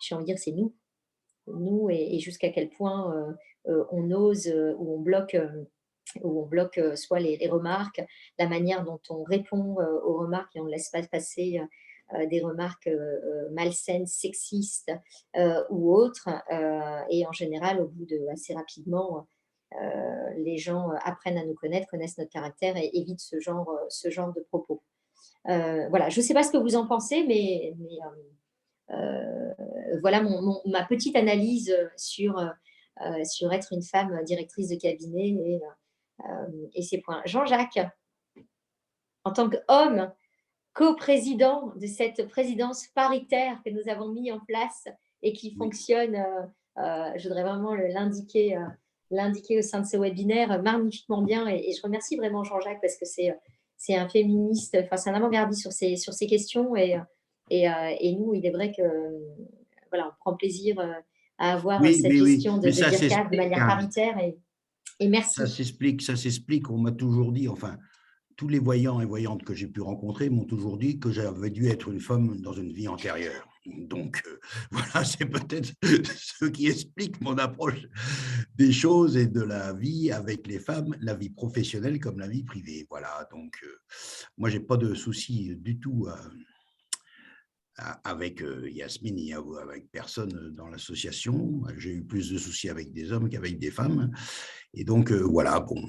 Speaker 1: j'ai envie de dire, c'est nous et jusqu'à quel point on ose ou on bloque soit les remarques, la manière dont on répond aux remarques et on ne laisse pas passer des remarques malsaines, sexistes ou autres. Et en général, au bout de assez rapidement, les gens apprennent à nous connaître, connaissent notre caractère et évitent ce genre de propos. Voilà, je ne sais pas ce que vous en pensez, mais voilà ma petite analyse sur être une femme directrice de cabinet et ces points. Jean-Jacques, en tant qu'homme, coprésident de cette présidence paritaire que nous avons mis en place et qui fonctionne, je voudrais vraiment l'indiquer au sein de ce webinaire magnifiquement bien. Et je remercie vraiment Jean-Jacques parce que c'est un féministe, enfin c'est un avant-gardiste sur ces questions. Et nous, il est vrai que voilà, on prend plaisir à avoir cette gestion de DIRCAD de manière paritaire. Et merci.
Speaker 5: Ça s'explique. On m'a toujours dit, enfin, tous les voyants et voyantes que j'ai pu rencontrer m'ont toujours dit que j'avais dû être une femme dans une vie antérieure. Donc, voilà, c'est peut-être ce qui explique mon approche des choses et de la vie avec les femmes, la vie professionnelle comme la vie privée. Voilà, donc, moi, je n'ai pas de souci du tout avec Yasmine et avec personne dans l'association. J'ai eu plus de soucis avec des hommes qu'avec des femmes. Et donc, voilà, bon.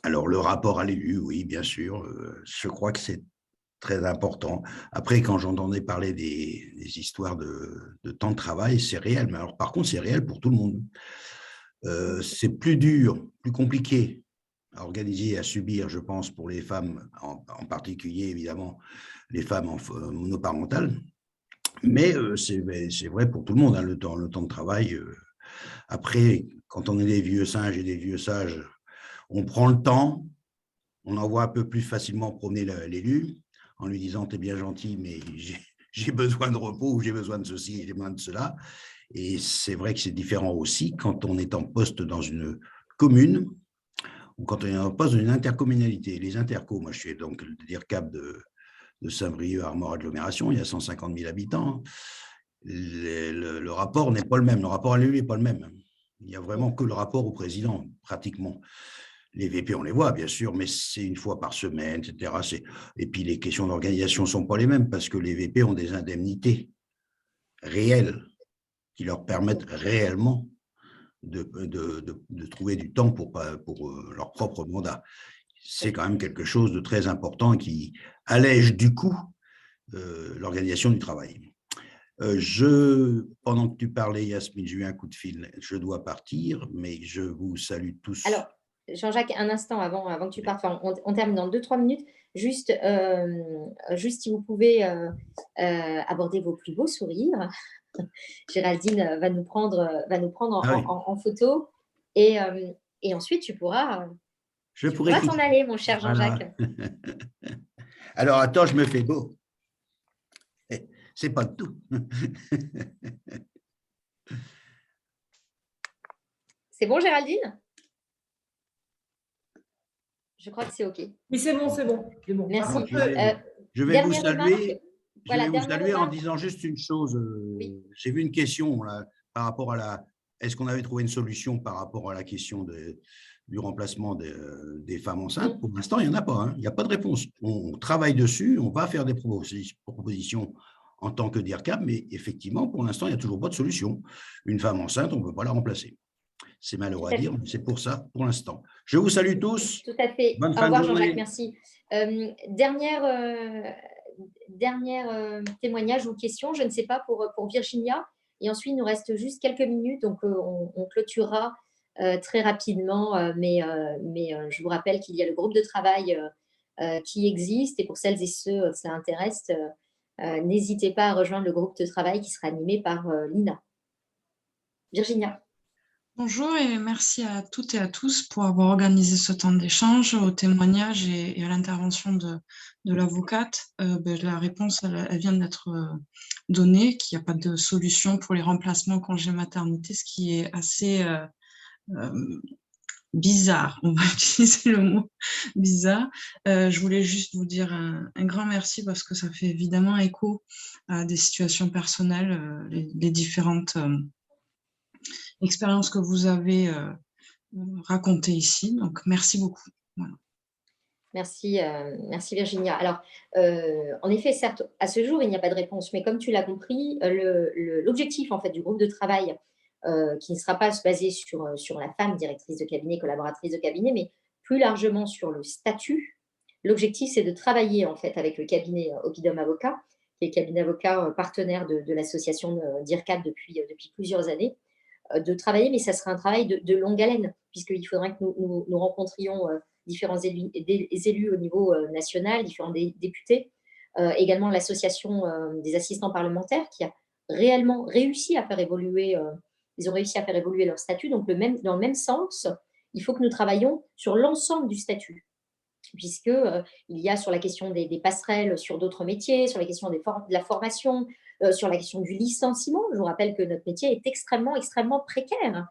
Speaker 5: Alors, le rapport à l'élu, oui, bien sûr, je crois que c'est très important. Après, quand j'entendais parler des histoires de temps de travail, c'est réel. Mais alors, par contre, c'est réel pour tout le monde. C'est plus dur, plus compliqué à organiser et à subir, je pense, pour les femmes, en particulier, évidemment, les femmes monoparentales. Mais c'est vrai pour tout le monde, hein, le temps de travail. Après, quand on est des vieux singes et des vieux sages, on prend le temps, on envoie un peu plus facilement promener l'élu en lui disant « t'es bien gentil, mais j'ai besoin de repos, ou j'ai besoin de ceci, j'ai besoin de cela ». Et c'est vrai que c'est différent aussi quand on est en poste dans une commune ou quand on est en poste dans une intercommunalité. Les intercos, moi je suis donc le DIRCAB de Saint-Brieuc, Armor Agglomération, il y a 150 000 habitants. Le rapport n'est pas le même, le rapport à l'élu n'est pas le même. Il n'y a vraiment que le rapport au président, pratiquement. Les VP, on les voit, bien sûr, mais c'est une fois par semaine, etc. Et puis, les questions d'organisation ne sont pas les mêmes parce que les VP ont des indemnités réelles qui leur permettent réellement de trouver du temps pour leur propre mandat. C'est quand même quelque chose de très important qui allège du coup l'organisation du travail. Pendant que tu parlais, Yasmine, j'ai eu un coup de fil, je dois partir, mais je vous salue tous.
Speaker 1: Alors, Jean-Jacques, un instant avant que tu partes, enfin, on termine dans 2-3 minutes, juste si vous pouvez aborder vos plus beaux sourires. Géraldine va nous prendre en photo et ensuite tu pourras t'en aller, mon cher Jean-Jacques.
Speaker 5: Voilà. Alors, attends, je me fais beau. C'est pas tout.
Speaker 1: C'est bon, Géraldine? Je crois que c'est OK.
Speaker 7: Oui, c'est bon, c'est bon.
Speaker 1: Merci.
Speaker 5: Je vais vous saluer.
Speaker 1: Voilà,
Speaker 5: je vais vous saluer en disant juste une chose.
Speaker 1: Oui.
Speaker 5: J'ai vu une question là, par rapport à est-ce qu'on avait trouvé une solution par rapport à la question du remplacement des femmes enceintes, pour l'instant, il n'y en a pas. Hein. Il n'y a pas de réponse. On travaille dessus, on va faire des propositions en tant que DIRCAP, mais effectivement, pour l'instant, il n'y a toujours pas de solution. Une femme enceinte, on ne peut pas la remplacer. C'est malheureux à dire, mais c'est pour ça pour l'instant. Je vous salue tous.
Speaker 1: Tout à fait.
Speaker 5: Bonne
Speaker 1: Au
Speaker 5: fin de
Speaker 1: revoir
Speaker 5: journée.
Speaker 1: Jean-Jacques, merci. Dernière témoignage ou question, je ne sais pas, pour Virginia. Et ensuite, il nous reste juste quelques minutes, donc on clôturera très rapidement. Mais je vous rappelle qu'il y a le groupe de travail qui existe. Et pour celles et ceux que ça intéresse, n'hésitez pas à rejoindre le groupe de travail qui sera animé par Lina. Virginia.
Speaker 3: Bonjour et merci à toutes et à tous pour avoir organisé ce temps d'échange, au témoignage et à l'intervention de l'avocate. La réponse, elle vient d'être donnée, qu'il n'y a pas de solution pour les remplacements congé maternité, ce qui est assez bizarre, on va utiliser le mot bizarre. Je voulais juste vous dire un grand merci parce que ça fait évidemment écho à des situations personnelles, les différentes expériences que vous avez racontées ici. Donc, merci beaucoup. Voilà.
Speaker 1: Merci Virginia. Alors, en effet, certes, à ce jour, il n'y a pas de réponse, mais comme tu l'as compris, l'objectif en fait, du groupe de travail, qui ne sera pas basé sur la femme directrice de cabinet, collaboratrice de cabinet, mais plus largement sur le statut, l'objectif, c'est de travailler en fait, avec le cabinet Oppidum Avocat, qui est le cabinet avocat partenaire de l'association DIRCAP depuis plusieurs années, de travailler, mais ça sera un travail de longue haleine, puisqu'il faudra que nous rencontrions différents élus au niveau national, différents députés, également l'association des assistants parlementaires qui a réellement réussi à faire évoluer, ils ont réussi à faire évoluer leur statut. Donc, dans le même sens, il faut que nous travaillions sur l'ensemble du statut, puisqu'il y a sur la question des passerelles sur d'autres métiers, sur la question de la formation, sur la question du licenciement. Je vous rappelle que notre métier est extrêmement, extrêmement précaire.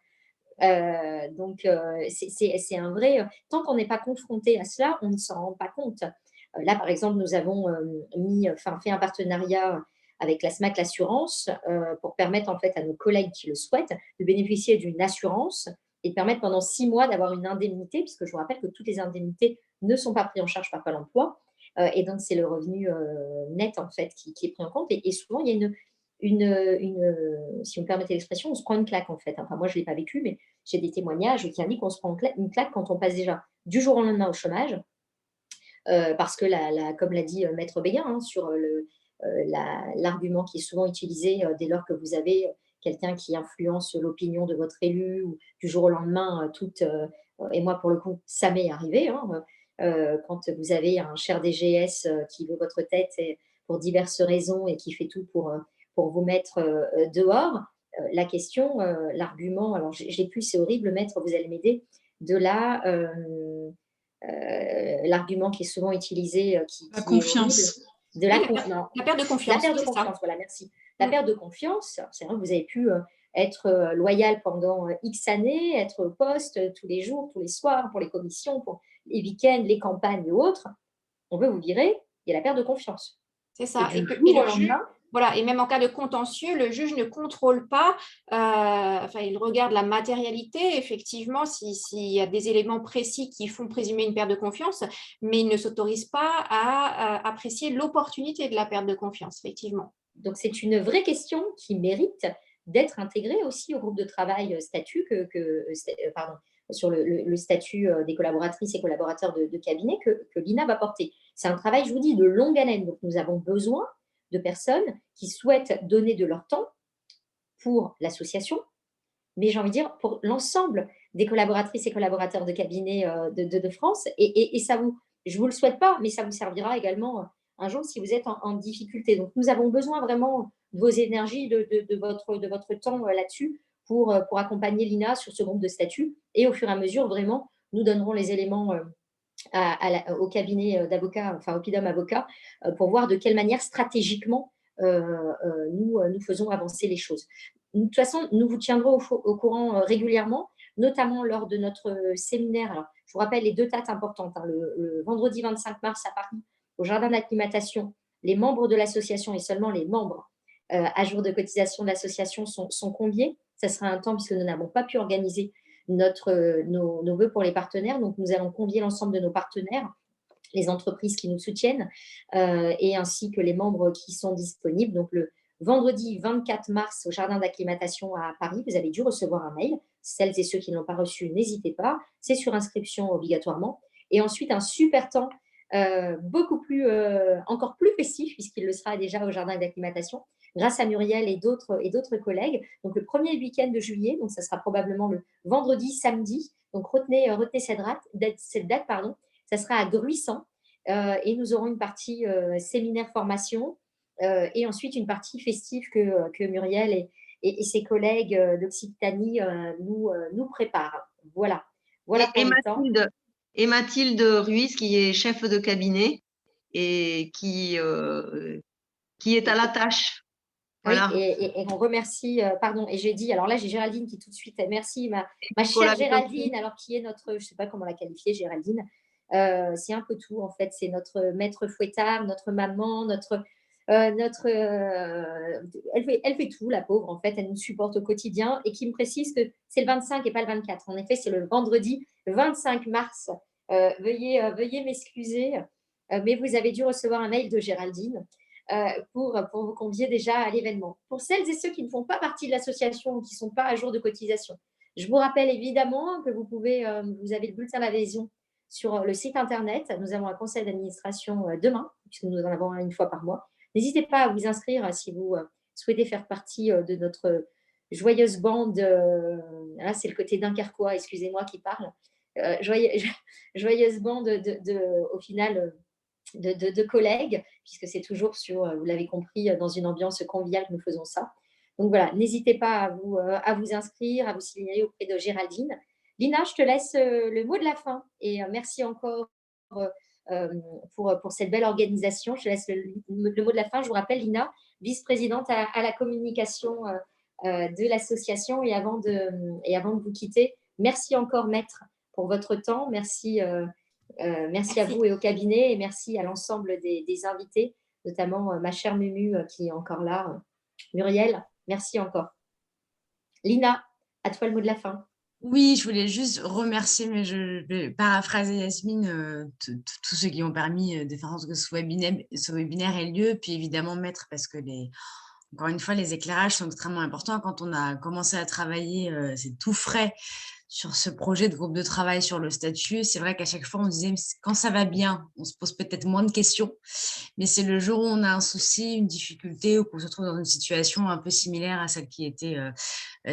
Speaker 1: Donc, c'est un vrai… Tant qu'on n'est pas confronté à cela, on ne s'en rend pas compte. Là, par exemple, nous avons fait un partenariat avec la SMAC L'Assurance pour permettre en fait, à nos collègues qui le souhaitent de bénéficier d'une assurance et de permettre pendant 6 mois d'avoir une indemnité, puisque je vous rappelle que toutes les indemnités ne sont pas prises en charge par Pôle emploi. Et donc, c'est le revenu net en fait, qui est pris en compte. Et souvent, il y a si vous me permettez l'expression, on se prend une claque en fait. Enfin, moi, je ne l'ai pas vécu, mais j'ai des témoignages qui indiquent qu'on se prend une claque quand on passe déjà du jour au lendemain au chômage. Parce que, comme l'a dit Maître Béguin, hein, sur l'argument qui est souvent utilisé dès lors que vous avez quelqu'un qui influence l'opinion de votre élu, ou du jour au lendemain, et moi, pour le coup, ça m'est arrivé, hein, quand vous avez un cher DGS qui veut votre tête pour diverses raisons et qui fait tout pour vous mettre dehors. La question, l'argument, alors j'ai plus, c'est horrible, Maître, vous allez m'aider, de l'argument qui est souvent utilisé,
Speaker 3: la confiance.
Speaker 1: De la perte de confiance.
Speaker 6: La perte de
Speaker 1: confiance, voilà, merci. La perte de confiance, c'est vrai que vous avez pu être loyal pendant X années, être au poste tous les jours, tous les soirs, pour les commissions, pour les week-ends, les campagnes et autres. On veut vous virer, il y a la perte de confiance.
Speaker 6: C'est ça. Et le juge, voilà, et même en cas de contentieux, le juge ne contrôle pas, il regarde la matérialité, effectivement, s'il y a des éléments précis qui font présumer une perte de confiance, mais il ne s'autorise pas à apprécier l'opportunité de la perte de confiance, effectivement.
Speaker 1: Donc, c'est une vraie question qui mérite d'être intégrée aussi au groupe de travail statut sur le statut des collaboratrices et collaborateurs de cabinet que l'INA va porter. C'est un travail, je vous dis, de longue haleine. Donc, nous avons besoin de personnes qui souhaitent donner de leur temps pour l'association, mais j'ai envie de dire pour l'ensemble des collaboratrices et collaborateurs de cabinet de France. Et ça je ne vous le souhaite pas, mais ça vous servira également un jour si vous êtes en difficulté. Donc, nous avons besoin vraiment de vos énergies, de votre temps là-dessus pour accompagner l'INA sur ce groupe de statut. Et au fur et à mesure, vraiment, nous donnerons les éléments au cabinet d'avocats, enfin au Oppidum Avocat, pour voir de quelle manière stratégiquement nous faisons avancer les choses. De toute façon, nous vous tiendrons au courant régulièrement, notamment lors de notre séminaire. Alors, je vous rappelle les 2 dates importantes, hein, le vendredi 25 mars à Paris, au jardin d'acclimatation. Les membres de l'association et seulement les membres à jour de cotisation de l'association sont conviés. Ça sera un temps puisque nous n'avons pas pu organiser nos vœux pour les partenaires. Donc, nous allons convier l'ensemble de nos partenaires, les entreprises qui nous soutiennent et ainsi que les membres qui sont disponibles. Donc, le vendredi 24 mars au jardin d'acclimatation à Paris, vous avez dû recevoir un mail. Celles et ceux qui ne l'ont pas reçu, n'hésitez pas. C'est sur inscription obligatoirement. Et ensuite, un super temps encore plus festif, puisqu'il le sera déjà au jardin d'acclimatation, grâce à Muriel et d'autres collègues. Donc, le premier week-end de juillet, donc ça sera probablement le vendredi, samedi. Donc, retenez cette date, ça sera à Gruissant. Et nous aurons une partie séminaire formation et ensuite une partie festive que Muriel et ses collègues d'Occitanie nous préparent. Voilà pour le temps.
Speaker 8: Et Mathilde Ruiz, qui est chef de cabinet et qui est à la tâche. Voilà.
Speaker 1: Oui, et on remercie, et j'ai dit, alors là, j'ai Géraldine qui tout de suite, merci, ma chère Géraldine, alors qui est notre, je ne sais pas comment la qualifier, Géraldine, c'est un peu tout, en fait, c'est notre maître fouettard, notre maman, elle fait tout, la pauvre, en fait, elle nous supporte au quotidien, et qui me précise que c'est le 25 et pas le 24. En effet, c'est le vendredi 25 mars. Veuillez m'excuser, mais vous avez dû recevoir un mail de Géraldine pour vous convier déjà à l'événement. Pour celles et ceux qui ne font pas partie de l'association ou qui ne sont pas à jour de cotisation, je vous rappelle évidemment que vous avez le bulletin d'adhésion sur le site internet. Nous avons un conseil d'administration demain, puisque nous en avons un une fois par mois. N'hésitez pas à vous inscrire si vous souhaitez faire partie de notre joyeuse bande. Là, c'est le côté dunkerquois, excusez-moi, qui parle. Joyeuse bande au final de collègues, puisque c'est toujours vous l'avez compris, dans une ambiance conviviale que nous faisons ça. Donc voilà, n'hésitez pas à vous inscrire, à vous signaler auprès de Géraldine. Lina, je te laisse le mot de la fin et merci encore pour cette belle organisation. Je te laisse le mot de la fin. Je vous rappelle, Lina, vice-présidente à la communication de l'association. Et avant de vous quitter, merci encore, maître, pour votre temps. Merci à vous et au cabinet, et merci à l'ensemble des invités, notamment ma chère Mumu qui est encore là. Muriel, merci encore. Lina, à toi le mot de la fin.
Speaker 3: Oui, je voulais juste remercier, mais je vais paraphraser Yasmine, tous ceux qui ont permis de faire en sorte que ce webinaire ait lieu, puis évidemment Maître, parce que encore une fois, les éclairages sont extrêmement importants. Quand on a commencé à travailler, c'est tout frais, sur ce projet de groupe de travail sur le statut. C'est vrai qu'à chaque fois, on disait, quand ça va bien, on se pose peut-être moins de questions, mais c'est le jour où on a un souci, une difficulté, ou qu'on se trouve dans une situation un peu similaire à celle qui était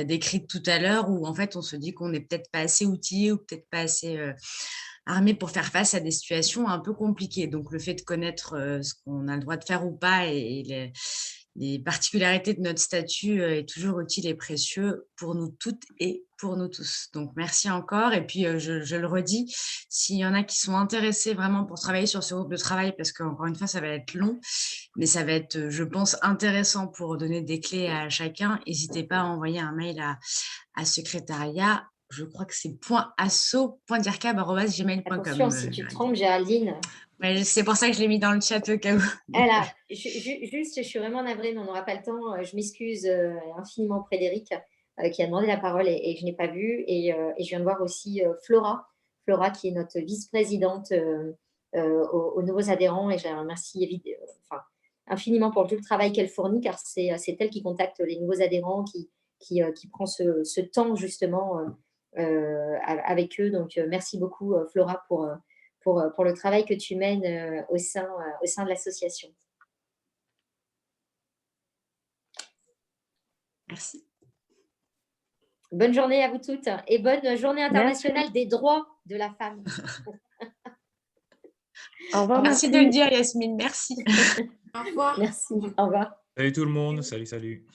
Speaker 3: décrite tout à l'heure, où en fait, on se dit qu'on n'est peut-être pas assez outillé ou peut-être pas assez armé pour faire face à des situations un peu compliquées. Donc, le fait de connaître ce qu'on a le droit de faire ou pas et les particularités de notre statut est toujours utile et précieux pour nous toutes et pour nous tous. Donc, merci encore. Et puis, je le redis, s'il y en a qui sont intéressés vraiment pour travailler sur ce groupe de travail, parce qu'encore une fois, ça va être long, mais ça va être, je pense, intéressant pour donner des clés à chacun, n'hésitez pas à envoyer un mail à secrétariat. Je crois que c'est .asso.dircab@gmail.com.
Speaker 1: Attention, si tu te trompes, Géraldine.
Speaker 3: C'est pour ça que je l'ai mis dans le chat au cas où.
Speaker 1: Voilà, juste, je suis vraiment navrée, mais on n'aura pas le temps. Je m'excuse infiniment auprès d'Éric qui a demandé la parole et je n'ai pas vu. Et je viens de voir aussi Flora qui est notre vice-présidente aux nouveaux adhérents. Et je la remercie infiniment pour tout le travail qu'elle fournit, car c'est elle qui contacte les nouveaux adhérents, qui prend ce temps justement avec eux. Donc, merci beaucoup, Flora, pour le travail que tu mènes au sein de l'association.
Speaker 3: Merci.
Speaker 1: Bonne journée à vous toutes et bonne journée internationale des droits de la femme.
Speaker 10: Au revoir.
Speaker 3: Merci de le dire, Yasmine. Merci.
Speaker 6: Au revoir.
Speaker 1: Merci. Au revoir.
Speaker 4: Salut tout le monde. Salut.